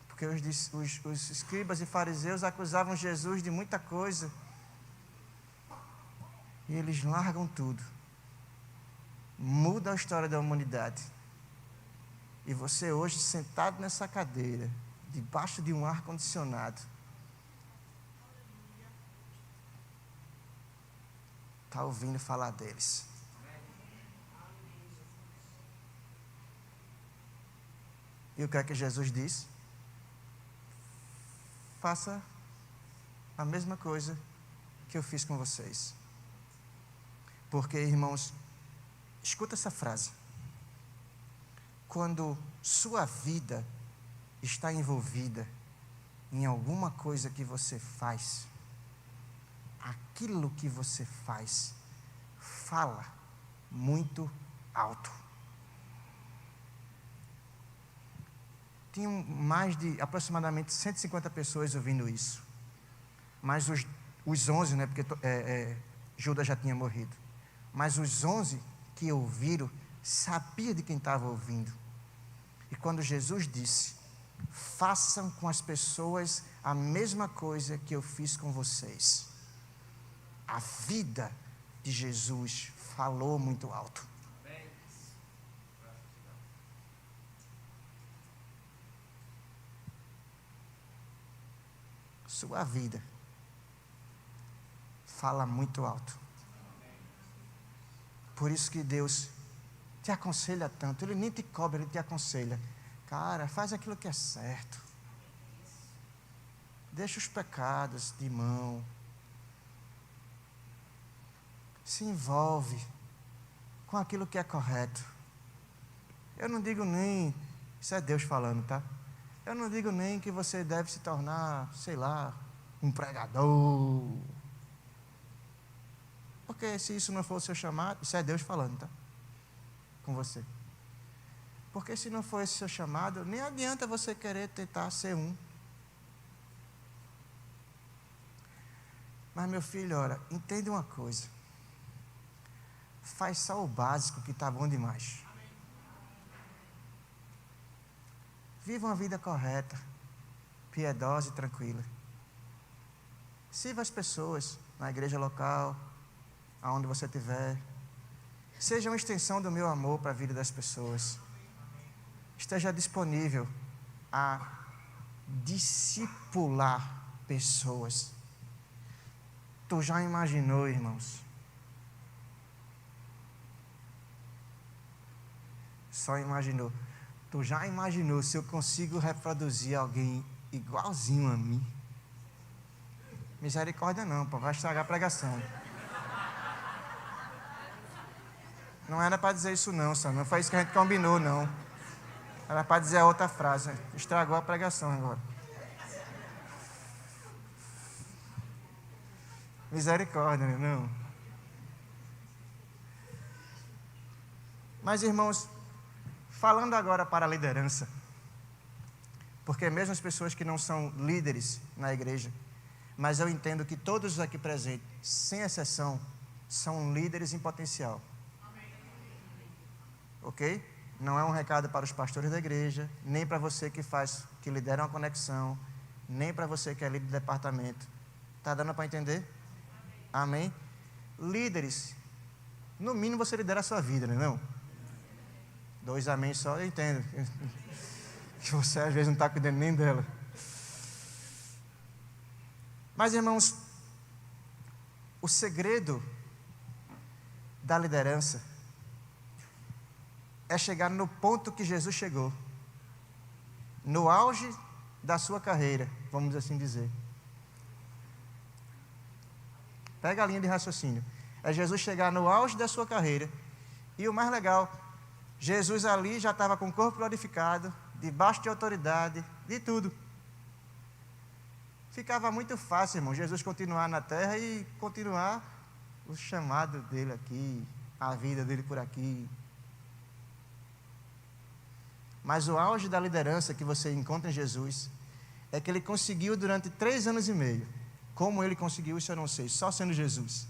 A: Porque os escribas e fariseus acusavam Jesus de muita coisa. E eles largam tudo. Muda a história da humanidade. E você hoje sentado nessa cadeira, debaixo de um ar-condicionado, está ouvindo falar deles. E o que é que Jesus diz? Faça a mesma coisa que eu fiz com vocês. Porque, irmãos, escuta essa frase. Quando sua vida está envolvida em alguma coisa que você faz, aquilo que você faz fala muito alto. Tinham mais de aproximadamente 150 pessoas ouvindo isso. Mas os 11, né, porque Judas já tinha morrido. Mas os 11 que ouviram, sabiam de quem estava ouvindo. E quando Jesus disse, façam com as pessoas a mesma coisa que eu fiz com vocês. A vida de Jesus falou muito alto. Sua vida fala muito alto. Por isso que Deus te aconselha tanto. Ele nem te cobra, Ele te aconselha. Cara, faz aquilo que é certo. Deixa os pecados de mão. Se envolve com aquilo que é correto. Eu não digo nem, isso é Deus falando, tá? Eu não digo nem que você deve se tornar, sei lá, um pregador. Porque se isso não for o seu chamado, isso é Deus falando, tá? Com você. Porque se não for esse seu chamado, nem adianta você querer tentar ser um. Mas, meu filho, ora, entende uma coisa. Faz só o básico que está bom demais. Viva uma vida correta, piedosa e tranquila. Sirva as pessoas na igreja local, aonde você estiver. Seja uma extensão do meu amor para a vida das pessoas. Esteja disponível a discipular pessoas. Tu já imaginou, irmãos? Só imaginou. Tu já imaginou se eu consigo reproduzir alguém igualzinho a mim? Misericórdia não, pô, vai estragar a pregação. Não era para dizer isso não, só não foi isso que a gente combinou, não. Era para dizer a outra frase. Estragou a pregação agora. Misericórdia, não. Mas, irmãos, falando agora para a liderança, porque mesmo as pessoas que não são líderes na igreja, mas eu entendo que todos aqui presentes, sem exceção, são líderes em potencial. Ok? Não é um recado para os pastores da igreja, nem para você que lidera uma conexão, nem para você que é líder de departamento. Está dando para entender? Amém? Líderes, no mínimo você lidera a sua vida, não é não? 2 amém só, eu entendo. Que você às vezes não está cuidando nem dela. Mas, irmãos, o segredo da liderança é chegar no ponto que Jesus chegou, no auge da sua carreira, vamos assim dizer. Pega a linha de raciocínio. É Jesus chegar no auge da sua carreira. E o mais legal, Jesus ali já estava com o corpo glorificado, debaixo de autoridade, de tudo. Ficava muito fácil, irmão, Jesus continuar na terra e continuar o chamado dele aqui, a vida dele por aqui. Mas o auge da liderança que você encontra em Jesus é que ele conseguiu durante 3 anos e meio. Como ele conseguiu isso eu não sei, só sendo Jesus.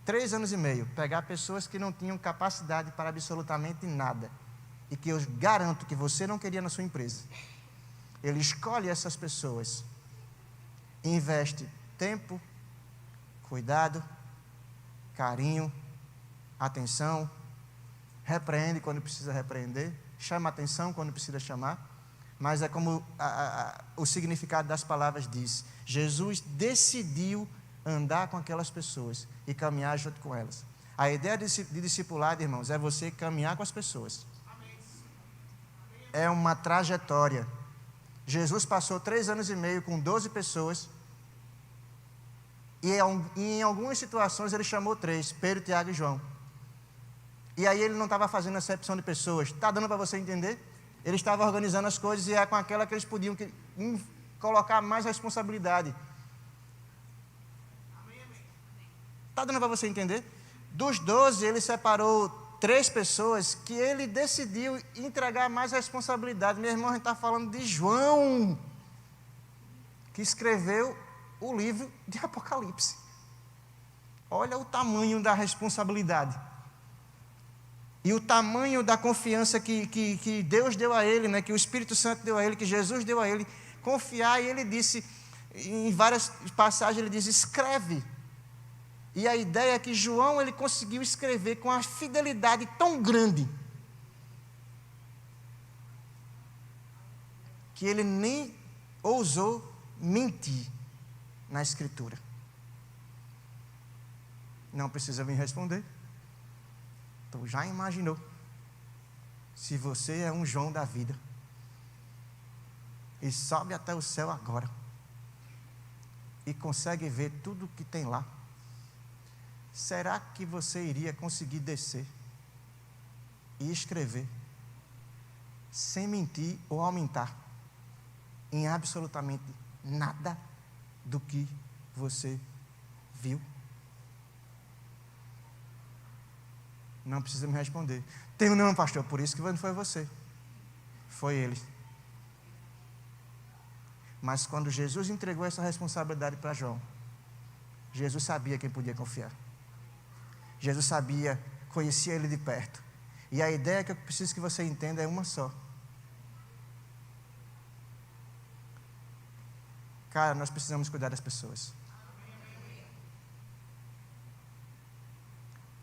A: 3 anos e meio, pegar pessoas que não tinham capacidade para absolutamente nada. E que eu garanto que você não queria na sua empresa. Ele escolhe essas pessoas, investe tempo, cuidado, carinho, atenção, repreende quando precisa repreender, chama atenção quando precisa chamar, mas é como o significado das palavras diz, Jesus decidiu andar com aquelas pessoas e caminhar junto com elas. A ideia de discipulado, irmãos, é você caminhar com as pessoas. É uma trajetória. Jesus passou 3 anos e meio com 12 pessoas e em algumas situações ele chamou 3, Pedro, Tiago e João. E aí ele não estava fazendo acepção de pessoas. Está dando para você entender? Ele estava organizando as coisas e é com aquela que eles podiam colocar mais responsabilidade. Está dando para você entender? Dos 12 ele separou 3 pessoas que ele decidiu entregar mais responsabilidade. Meu irmão, a gente está falando de João, que escreveu o livro de Apocalipse. Olha o tamanho da responsabilidade. E o tamanho da confiança que Deus deu a ele, né, que o Espírito Santo deu a ele, que Jesus deu a ele, confiar. E ele disse, em várias passagens, ele diz, escreve. E a ideia é que João ele conseguiu escrever com uma fidelidade tão grande que ele nem ousou mentir na Escritura. Não precisa me responder. Então já imaginou se você é um João da vida e sobe até o céu agora e consegue ver tudo que tem lá? Será que você iria conseguir descer e escrever sem mentir ou aumentar em absolutamente nada do que você viu? Não precisa me responder. Tenho não, pastor, por isso que não foi você. Foi ele. Mas quando Jesus entregou essa responsabilidade para João, Jesus sabia quem podia confiar. Jesus sabia, conhecia ele de perto. E a ideia que eu preciso que você entenda é uma só. Cara, nós precisamos cuidar das pessoas.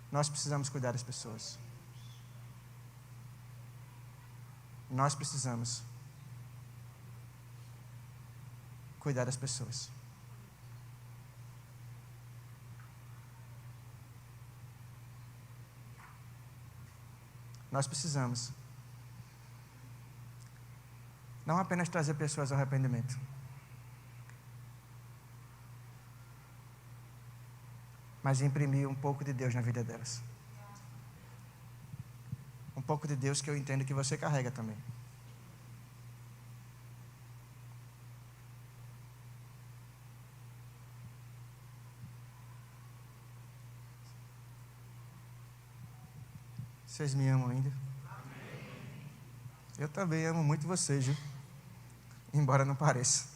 A: Nós precisamos cuidar das pessoas. Nós precisamos cuidar das pessoas. Nós precisamos não apenas trazer pessoas ao arrependimento, mas imprimir um pouco de Deus na vida delas. Um pouco de Deus que eu entendo que você carrega também. Vocês me amam ainda? Amém. Eu também amo muito vocês, viu? Embora não pareça.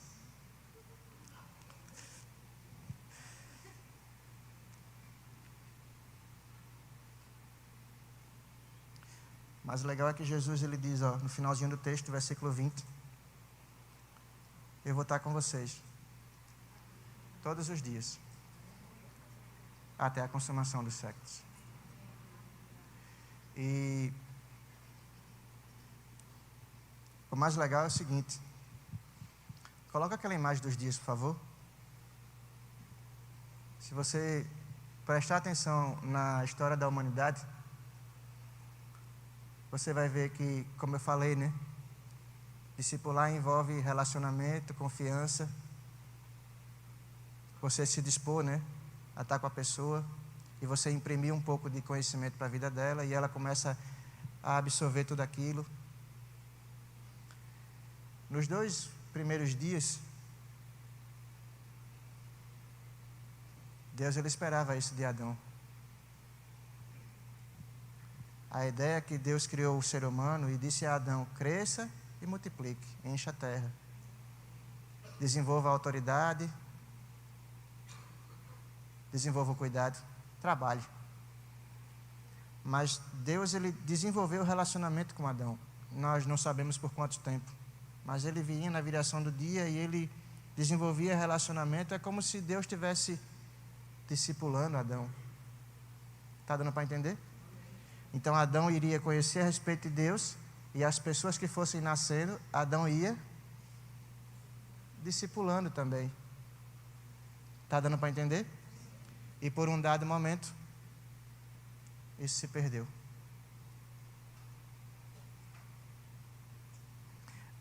A: Mas o legal é que Jesus ele diz, ó, no finalzinho do texto, versículo 20, eu vou estar com vocês. Todos os dias. Até a consumação dos séculos. E o mais legal é o seguinte. Coloca aquela imagem dos dias, por favor. Se você prestar atenção na história da humanidade, você vai ver que, como eu falei, né? Discipular envolve relacionamento, confiança. Você se dispor, né? A estar com a pessoa. E você imprimir um pouco de conhecimento para a vida dela. E ela começa a absorver tudo aquilo. Nos 2 primeiros dias, Deus ele esperava isso de Adão. A ideia é que Deus criou o ser humano e disse a Adão: cresça e multiplique, encha a terra, desenvolva a autoridade, desenvolva o cuidado, trabalhe. Mas Deus ele desenvolveu o relacionamento com Adão. Nós não sabemos por quanto tempo, mas ele vinha na viração do dia e ele desenvolvia relacionamento. É como se Deus estivesse discipulando Adão. Está dando para entender? Então Adão iria conhecer a respeito de Deus, e as pessoas que fossem nascendo, Adão ia discipulando também. Está dando para entender? E por um dado momento, isso se perdeu.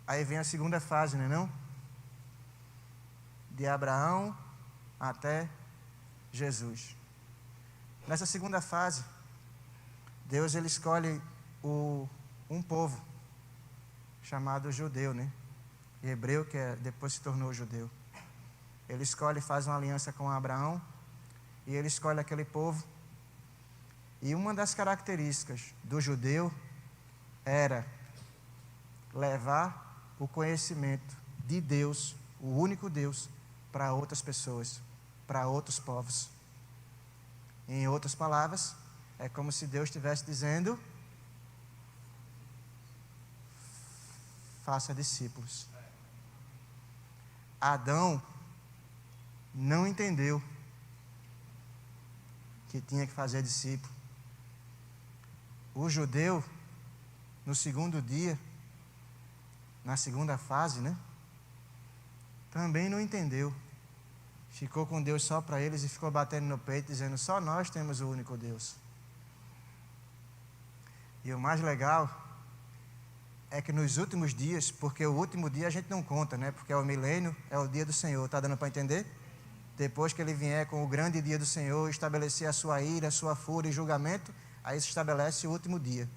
A: Aí vem a segunda fase, não é não? De Abraão até Jesus. Nessa segunda fase, Deus ele escolhe um povo chamado judeu, né? Hebreu, que depois se tornou judeu. Ele escolhe, faz uma aliança com Abraão, e ele escolhe aquele povo. E uma das características do judeu era levar o conhecimento de Deus, o único Deus, para outras pessoas, para outros povos. Em outras palavras, é como se Deus estivesse dizendo: faça discípulos. Adão não entendeu que tinha que fazer discípulo. O judeu, no segundo dia, na segunda fase, né? Também não entendeu. Ficou com Deus só para eles e ficou batendo no peito, dizendo: só nós temos o único Deus. E o mais legal é que nos últimos dias, porque o último dia a gente não conta, né? Porque é o milênio, é o dia do Senhor. Está dando para entender? Depois que ele vier com o grande dia do Senhor, estabelecer a sua ira, a sua fúria e julgamento, aí se estabelece o último dia.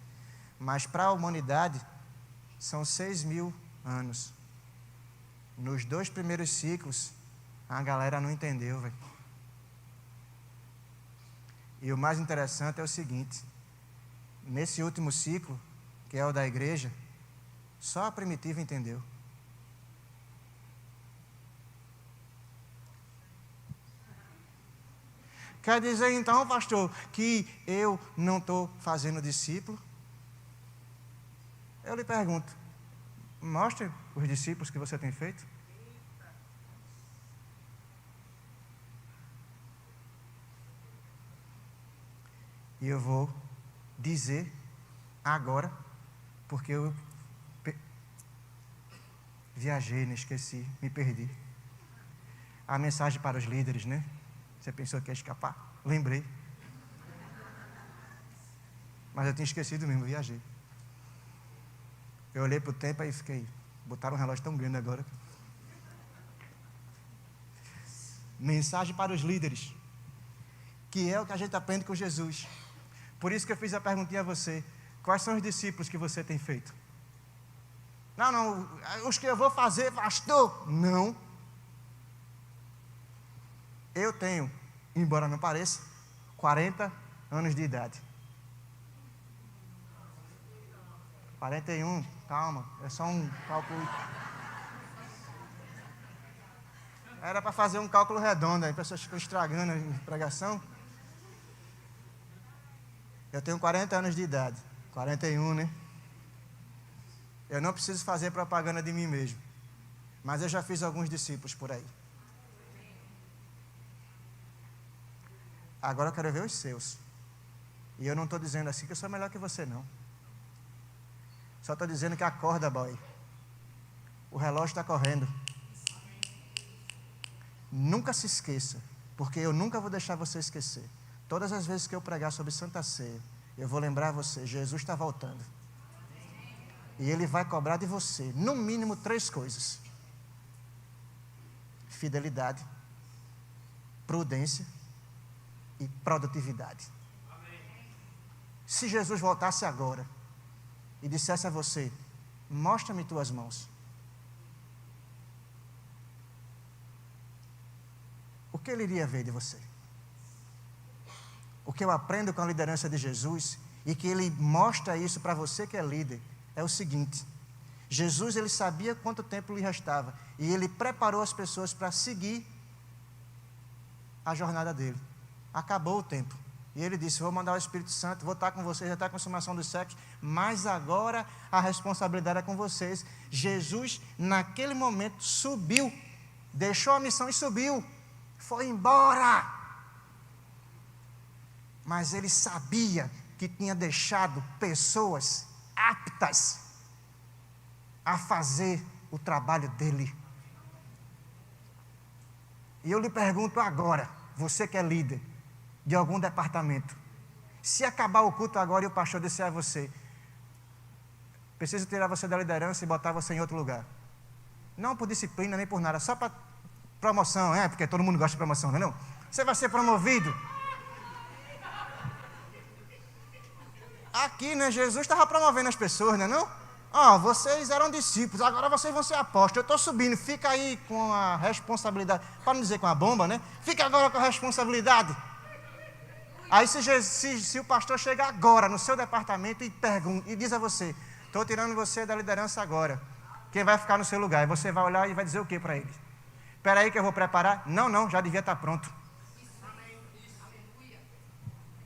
A: Mas para a humanidade, são 6.000 anos. Nos 2 primeiros ciclos, a galera não entendeu, velho. E o mais interessante é o seguinte: nesse último ciclo, que é o da igreja, só a primitiva entendeu. Quer dizer então, pastor, que eu não estou fazendo discípulo? Eu lhe pergunto, mostre os discípulos que você tem feito. E eu vou dizer agora, porque eu viajei, esqueci, me perdi. A mensagem para os líderes, né? Você pensou que ia escapar? Lembrei. Mas eu tinha esquecido mesmo, viajei. Eu olhei para o tempo e fiquei... Botaram um relógio tão grande agora. Mensagem para os líderes. Que é o que a gente aprende com Jesus. Por isso que eu fiz a perguntinha a você. Quais são os discípulos que você tem feito? Não, os que eu vou fazer, pastor. Não. Eu tenho, embora não pareça, 40 anos de idade. 41, calma, é só um cálculo. Era para fazer um cálculo redondo, aí as pessoas ficam estragando a pregação. Eu tenho 40 anos de idade, 41, né? Eu não preciso fazer propaganda de mim mesmo. mas eu já fiz alguns discípulos por aí. Agora eu quero ver os seus. E eu não estou dizendo assim que eu sou melhor que você, não. Só estou dizendo que acorda, boy. O relógio está correndo. Nunca se esqueça, porque eu nunca vou deixar você esquecer. Todas as vezes que eu pregar sobre Santa Ceia, eu vou lembrar você, Jesus está voltando. E Ele vai cobrar de você, no mínimo 3 coisas: fidelidade, prudência e produtividade. Se Jesus voltasse agora e dissesse a você: mostra-me tuas mãos, o que Ele iria ver de você? O que eu aprendo com a liderança de Jesus, e que Ele mostra isso para você que é líder, é o seguinte: Jesus, Ele sabia quanto tempo lhe restava, e Ele preparou as pessoas para seguir a jornada dele. Acabou o tempo, e Ele disse: vou mandar o Espírito Santo, vou estar com vocês até a consumação dos séculos, mas agora a responsabilidade é com vocês. Jesus, naquele momento, subiu, deixou a missão e subiu, foi embora. Mas Ele sabia que tinha deixado pessoas aptas a fazer o trabalho dele. E eu lhe pergunto agora, você que é líder de algum departamento, se acabar o culto agora e o pastor disser a você: preciso tirar você da liderança e botar você em outro lugar, não por disciplina nem por nada, só para promoção, porque todo mundo gosta de promoção, não é não? Você vai ser promovido. Aqui, né, Jesus estava promovendo as pessoas, não é não? Vocês eram discípulos, agora vocês vão ser apóstolos. Eu estou subindo, fica aí com a responsabilidade, para não dizer com a bomba, né? Fica agora com a responsabilidade. Aí se o pastor chegar agora no seu departamento e pergunta, e diz a você: estou tirando você da liderança agora, quem vai ficar no seu lugar? E você vai olhar e vai dizer o que para ele? Espera aí que eu vou preparar. Não, já devia estar pronto.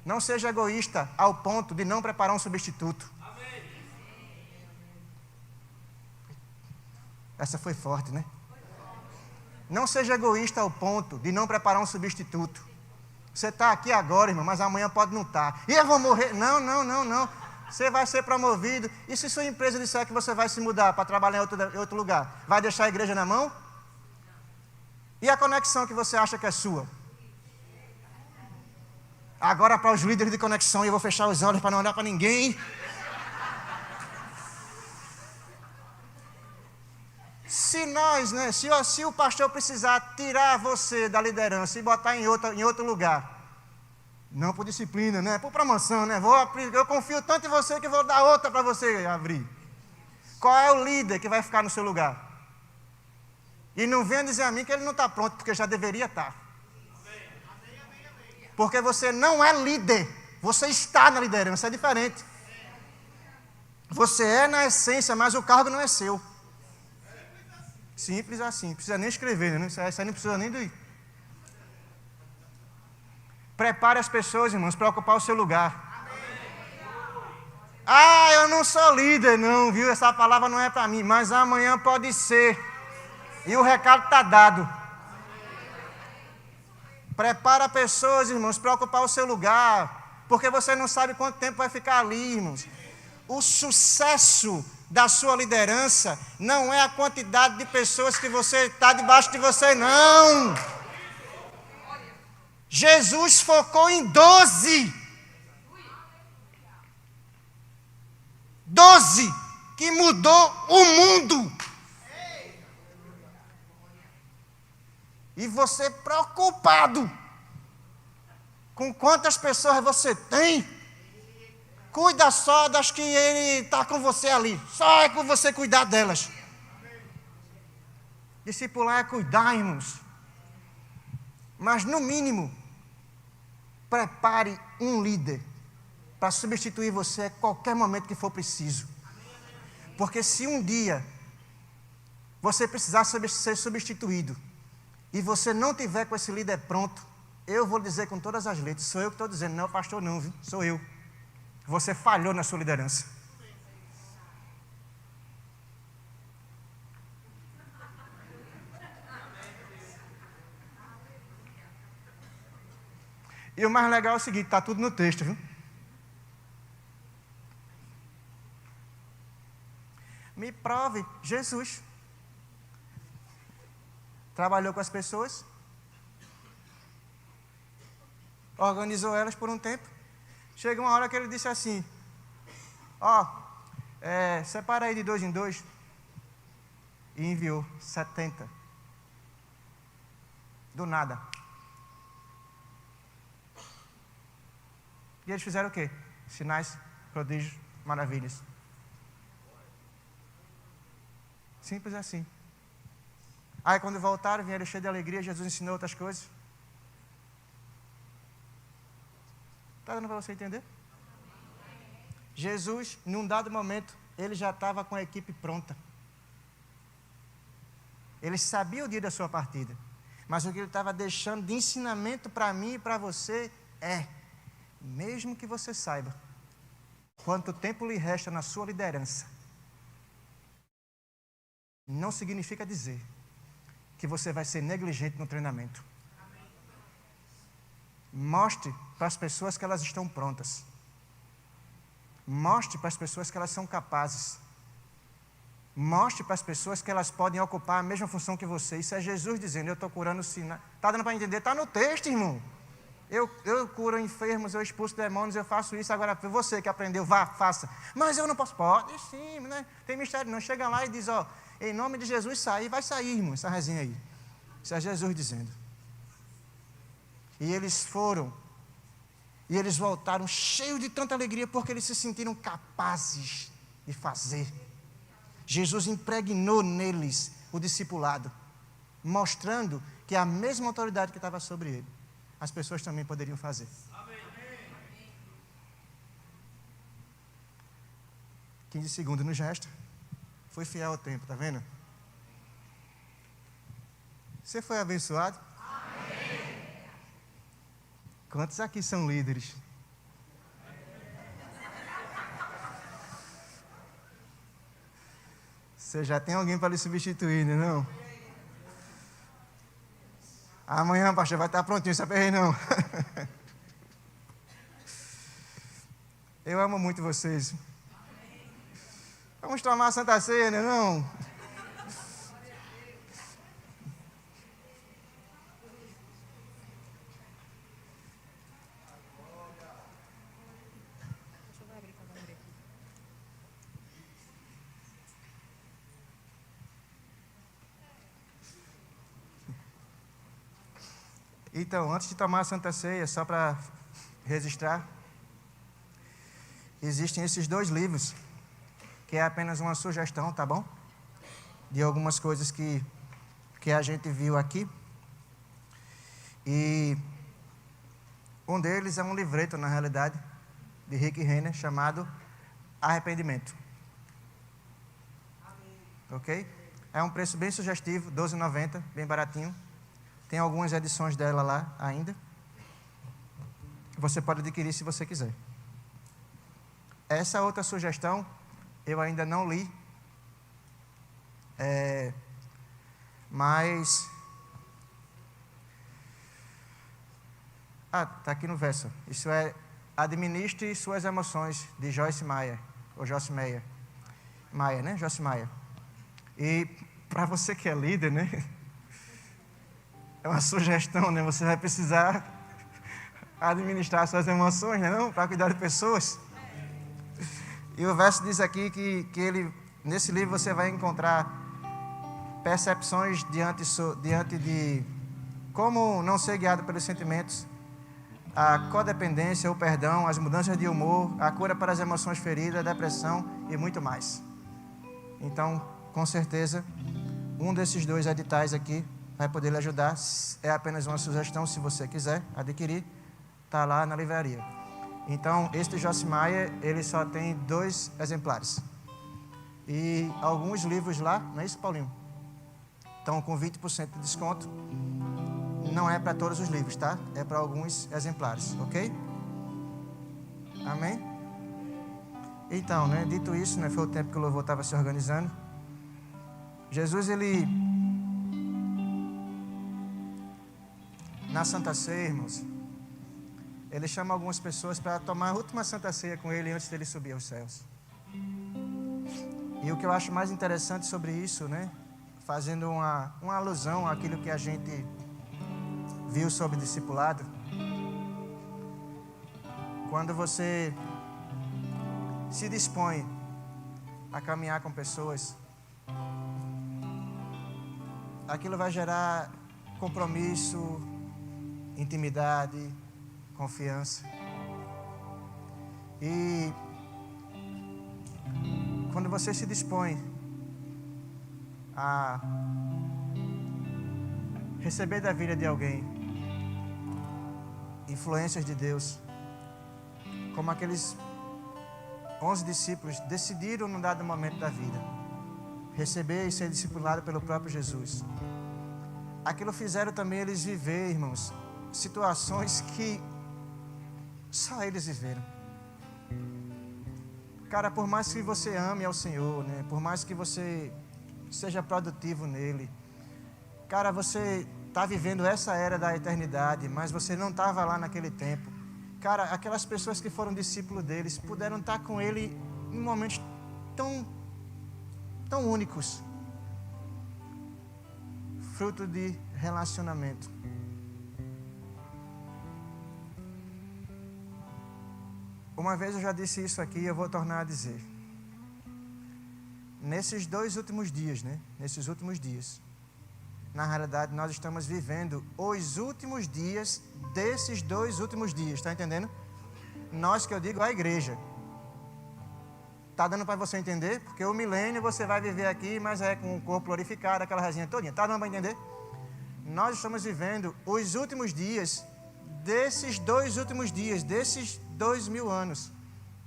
A: Não seja egoísta ao ponto de não preparar um substituto. Essa foi forte, né? Não seja egoísta ao ponto de não preparar um substituto. Você está aqui agora, irmão, mas amanhã pode não estar. E eu vou morrer. Não. Você vai ser promovido. E se sua empresa disser que você vai se mudar para trabalhar em outro lugar, vai deixar a igreja na mão? E a conexão que você acha que é sua? Agora, para os líderes de conexão, eu vou fechar os olhos para não olhar para ninguém. Se nós, né, se o pastor precisar tirar você da liderança e botar em outro lugar, não por disciplina, né, por promoção, né, eu confio tanto em você que vou dar outra para você abrir. Qual é o líder que vai ficar no seu lugar? E não venha dizer a mim que ele não está pronto, porque já deveria estar. Porque você não é líder, você está na liderança, é diferente. Você é na essência, mas o cargo não é seu. Simples assim, não precisa nem escrever, né? Isso aí não precisa nem do... Prepare as pessoas, irmãos, para ocupar o seu lugar. Eu não sou líder, não, viu? Essa palavra não é para mim, mas amanhã pode ser. E o recado está dado. Prepara pessoas, irmãos, para ocupar o seu lugar, porque você não sabe quanto tempo vai ficar ali, irmãos. O sucesso da sua liderança não é a quantidade de pessoas que você está debaixo de você, não. Jesus focou em 12. 12 que mudou o mundo. E você preocupado com quantas pessoas você tem, cuida só das que ele está com você ali. Só é com você cuidar delas. Discipular é cuidar, irmãos. Mas, no mínimo, prepare um líder para substituir você a qualquer momento que for preciso. Porque se um dia você precisar ser substituído, e você não tiver com esse líder pronto, eu vou dizer com todas as letras, sou eu que estou dizendo, não é o pastor não, viu? Sou eu. Você falhou na sua liderança. E o mais legal é o seguinte, está tudo no texto, viu? Me prove, Jesus trabalhou com as pessoas, organizou elas por um tempo. Chega uma hora que ele disse assim, separa aí de 2 em 2. E enviou 70. Do nada. E eles fizeram o quê? Sinais, prodígios, maravilhas. Simples assim. Aí quando voltaram, vieram cheios de alegria, Jesus ensinou outras coisas. Está dando para você entender? Jesus, num dado momento, ele já estava com a equipe pronta. Ele sabia o dia da sua partida. Mas o que ele estava deixando de ensinamento para mim e para você é, mesmo que você saiba quanto tempo lhe resta na sua liderança, não significa dizer que você vai ser negligente no treinamento. Mostre para as pessoas que elas estão prontas. Mostre para as pessoas que elas são capazes. Mostre para as pessoas que elas podem ocupar a mesma função que você. Isso é Jesus dizendo, eu estou curando sinais. Está dando para entender? Está no texto, irmão. Eu curo enfermos, eu expulso demônios, eu faço isso. Agora, você que aprendeu, vá, faça. Mas eu não posso. Pode sim, né? Tem mistério não. Chega lá e diz, em nome de Jesus, sai. Vai sair, irmão, essa resenha aí. Isso é Jesus dizendo. E eles foram. E eles voltaram cheios de tanta alegria, porque eles se sentiram capazes de fazer. Jesus impregnou neles o discipulado, mostrando que a mesma autoridade que estava sobre ele, as pessoas também poderiam fazer. Amém. 15 segundos no gesto. Foi fiel ao tempo, tá vendo? Você foi abençoado? Amém. Quantos aqui são líderes? Você já tem alguém para lhe substituir, né, não? Amanhã, pastor, vai estar prontinho, se aperrei não. Eu amo muito vocês. Vamos tomar a Santa Ceia, né, não? Então, antes de tomar a Santa Ceia, só para registrar, existem esses 2 livros, que é apenas uma sugestão, tá bom? De algumas coisas que a gente viu aqui. E um deles é um livreto, na realidade, de Rick Renner, chamado Arrependimento. Ok? É um preço bem sugestivo, R$ 12,90, bem baratinho. Tem algumas edições dela lá ainda. Você pode adquirir se você quiser. Essa outra sugestão, eu ainda não li. Mas... está aqui no verso. Isso é Administre Suas Emoções, de Joyce Meyer. Ou Joyce Meyer. Meyer, né? Joyce Meyer. E para você que é líder, né? É uma sugestão, né? Você vai precisar administrar suas emoções, né? Não? Para cuidar de pessoas. E o verso diz aqui que ele, nesse livro você vai encontrar percepções diante de como não ser guiado pelos sentimentos, a codependência, o perdão, as mudanças de humor, a cura para as emoções feridas, a depressão e muito mais. Então, com certeza, um desses 2 editais aqui vai poder lhe ajudar. É apenas uma sugestão, se você quiser adquirir, está lá na livraria. Então, este Joyce Meyer, ele só tem 2 exemplares. E alguns livros lá, não é isso, Paulinho? Estão com 20% de desconto. Não é para todos os livros, tá? É para alguns exemplares, ok? Amém? Então, né, dito isso, né, foi o tempo que o louvor estava se organizando. Jesus, ele... Na Santa Ceia, irmãos, ele chama algumas pessoas para tomar a última Santa Ceia com ele antes dele subir aos céus. E o que eu acho mais interessante sobre isso, né? Fazendo uma alusão àquilo que a gente viu sobre discipulado. Quando você se dispõe a caminhar com pessoas, aquilo vai gerar compromisso, intimidade, confiança. E quando você se dispõe a receber da vida de alguém influências de Deus, como aqueles 11 discípulos decidiram num dado momento da vida receber e ser discipulado pelo próprio Jesus. Aquilo fizeram também eles viver, irmãos, situações que só eles viveram. Cara, por mais que você ame ao Senhor, né? Por mais que você seja produtivo nele, cara, você está vivendo essa era da eternidade, mas você não estava lá naquele tempo. Cara, aquelas pessoas que foram discípulos deles puderam estar com ele em momentos tão únicos, fruto de relacionamento. Uma vez eu já disse isso aqui e eu vou tornar a dizer. Nesses 2 últimos dias, né? Nesses últimos dias, na realidade nós estamos vivendo os últimos dias desses 2 últimos dias, está entendendo? Nós, que eu digo, a igreja. Está dando para você entender? Porque o milênio você vai viver aqui, mas é com o corpo glorificado, aquela resenha todinha. Está dando para entender? Nós estamos vivendo os últimos dias desses 2 últimos dias, desses 2000 anos,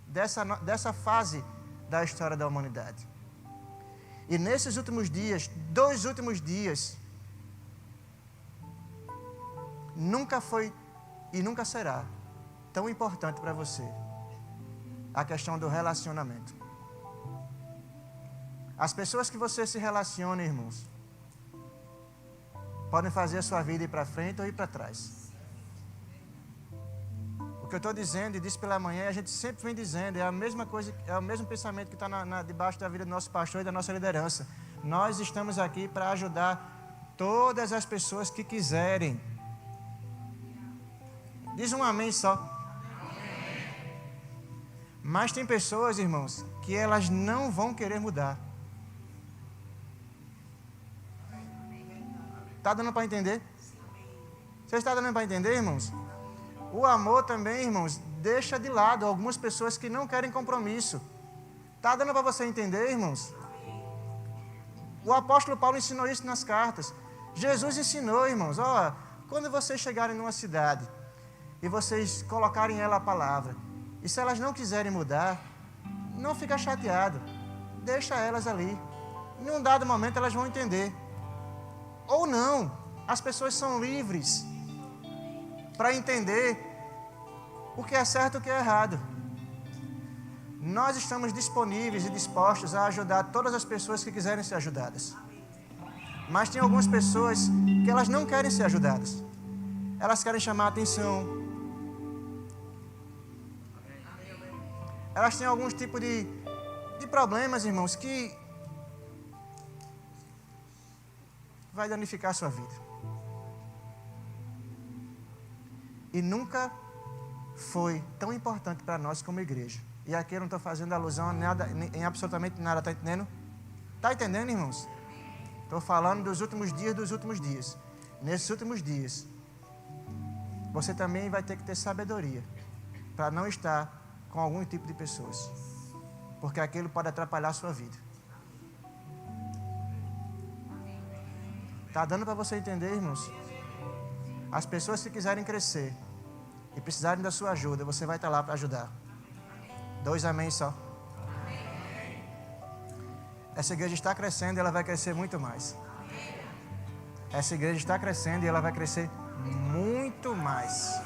A: dessa fase da história da humanidade. E nesses últimos dias, 2 últimos dias, nunca foi e nunca será tão importante para você a questão do relacionamento. As pessoas que você se relaciona, irmãos, podem fazer a sua vida ir para frente ou ir para trás. O que eu estou dizendo, e disse pela manhã, a gente sempre vem dizendo, é a mesma coisa, é o mesmo pensamento que está debaixo da vida do nosso pastor e da nossa liderança. Nós estamos aqui para ajudar todas as pessoas que quiserem. Diz um amém só. Amém. Mas tem pessoas, irmãos, que elas não vão querer mudar. Está dando para entender? Você está dando para entender, irmãos? O amor também, irmãos, deixa de lado algumas pessoas que não querem compromisso. Está dando para você entender, irmãos? O apóstolo Paulo ensinou isso nas cartas. Jesus ensinou, irmãos, ó, quando vocês chegarem numa cidade e vocês colocarem ela a palavra, e se elas não quiserem mudar, não fica chateado, deixa elas ali. Em um dado momento elas vão entender. Ou não, as pessoas são livres para entender o que é certo e o que é errado. Nós estamos disponíveis e dispostos a ajudar todas as pessoas que quiserem ser ajudadas. Mas tem algumas pessoas que elas não querem ser ajudadas. Elas querem chamar a atenção. Elas têm alguns tipos de problemas, irmãos, que vai danificar a sua vida. E nunca foi tão importante para nós como igreja. E aqui eu não estou fazendo alusão a nada, em absolutamente nada, está entendendo? Está entendendo, irmãos? Estou falando dos últimos dias. Nesses últimos dias, você também vai ter que ter sabedoria para não estar com algum tipo de pessoas, porque aquilo pode atrapalhar a sua vida. Está dando para você entender, irmãos? As pessoas que quiserem crescer e precisarem da sua ajuda, você vai estar lá para ajudar. 2 amém só. Essa igreja está crescendo e ela vai crescer muito mais. Essa igreja está crescendo e ela vai crescer muito mais.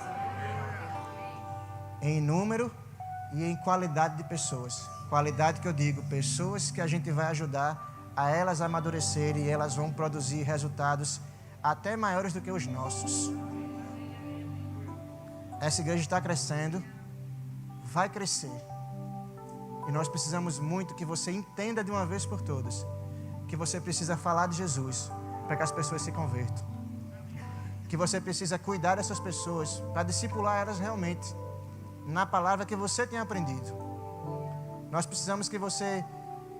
A: Em número e em qualidade de pessoas. Qualidade que eu digo, pessoas que a gente vai ajudar a elas amadurecerem e elas vão produzir resultados até maiores do que os nossos. Essa igreja está crescendo, vai crescer. E nós precisamos muito que você entenda de uma vez por todas que você precisa falar de Jesus para que as pessoas se convertam. Que você precisa cuidar dessas pessoas para discipular elas realmente na palavra que você tem aprendido. Nós precisamos que você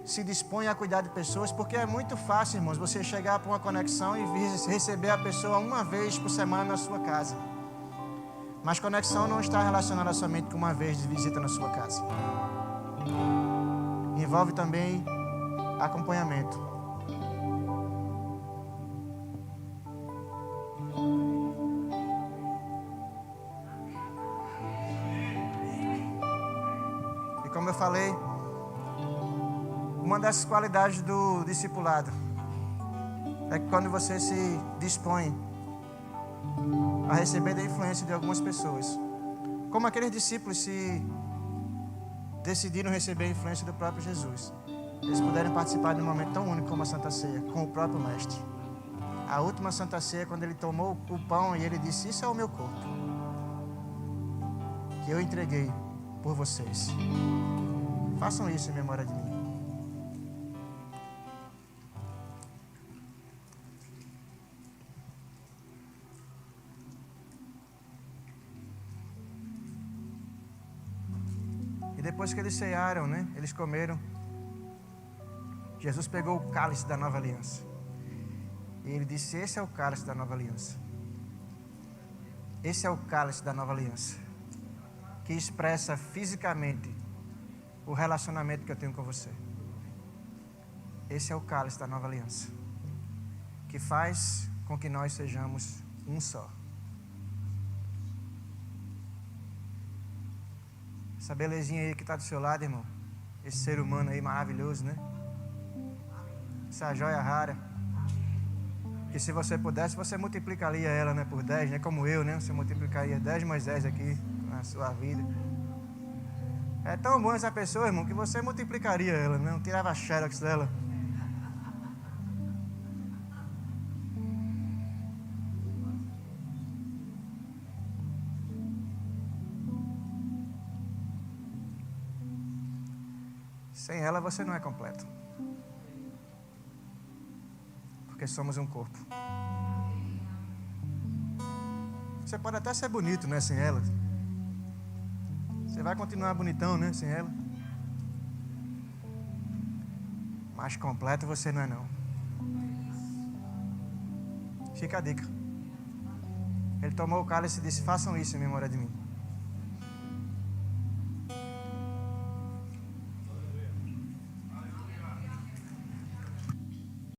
A: se disponha a cuidar de pessoas, porque é muito fácil, irmãos, você chegar para uma conexão e receber a pessoa uma vez por semana na sua casa. Mas conexão não está relacionada somente com uma vez de visita na sua casa. Envolve também acompanhamento. E como eu falei, uma das qualidades do discipulado é que quando você se dispõe a receber da influência de algumas pessoas, como aqueles discípulos se decidiram receber a influência do próprio Jesus, eles puderam participar de um momento tão único como a Santa Ceia, com o próprio Mestre. A última Santa Ceia, quando ele tomou o pão e ele disse: isso é o meu corpo, que eu entreguei por vocês. Façam isso em memória de mim. Depois que eles cearam, eles comeram, Jesus pegou o cálice da nova aliança. E ele disse: esse é o cálice da nova aliança. Esse é o cálice da nova aliança, que expressa fisicamente o relacionamento que eu tenho com você. Esse é o cálice da nova aliança, que faz com que nós sejamos um só. Essa belezinha aí que está do seu lado, irmão. Esse ser humano aí maravilhoso, né? Essa joia rara. Que se você pudesse, você multiplicaria ela, por 10, Como eu, Você multiplicaria 10 mais 10 aqui na sua vida. É tão bom essa pessoa, irmão, que você multiplicaria ela, Não tirava a xerox dela. Sem ela você não é completo. Porque somos um corpo. Você pode até ser bonito, sem ela. Você vai continuar bonitão, sem ela. Mas completo você não é não. Fica a dica. Ele tomou o cálice e disse: façam isso em memória de mim.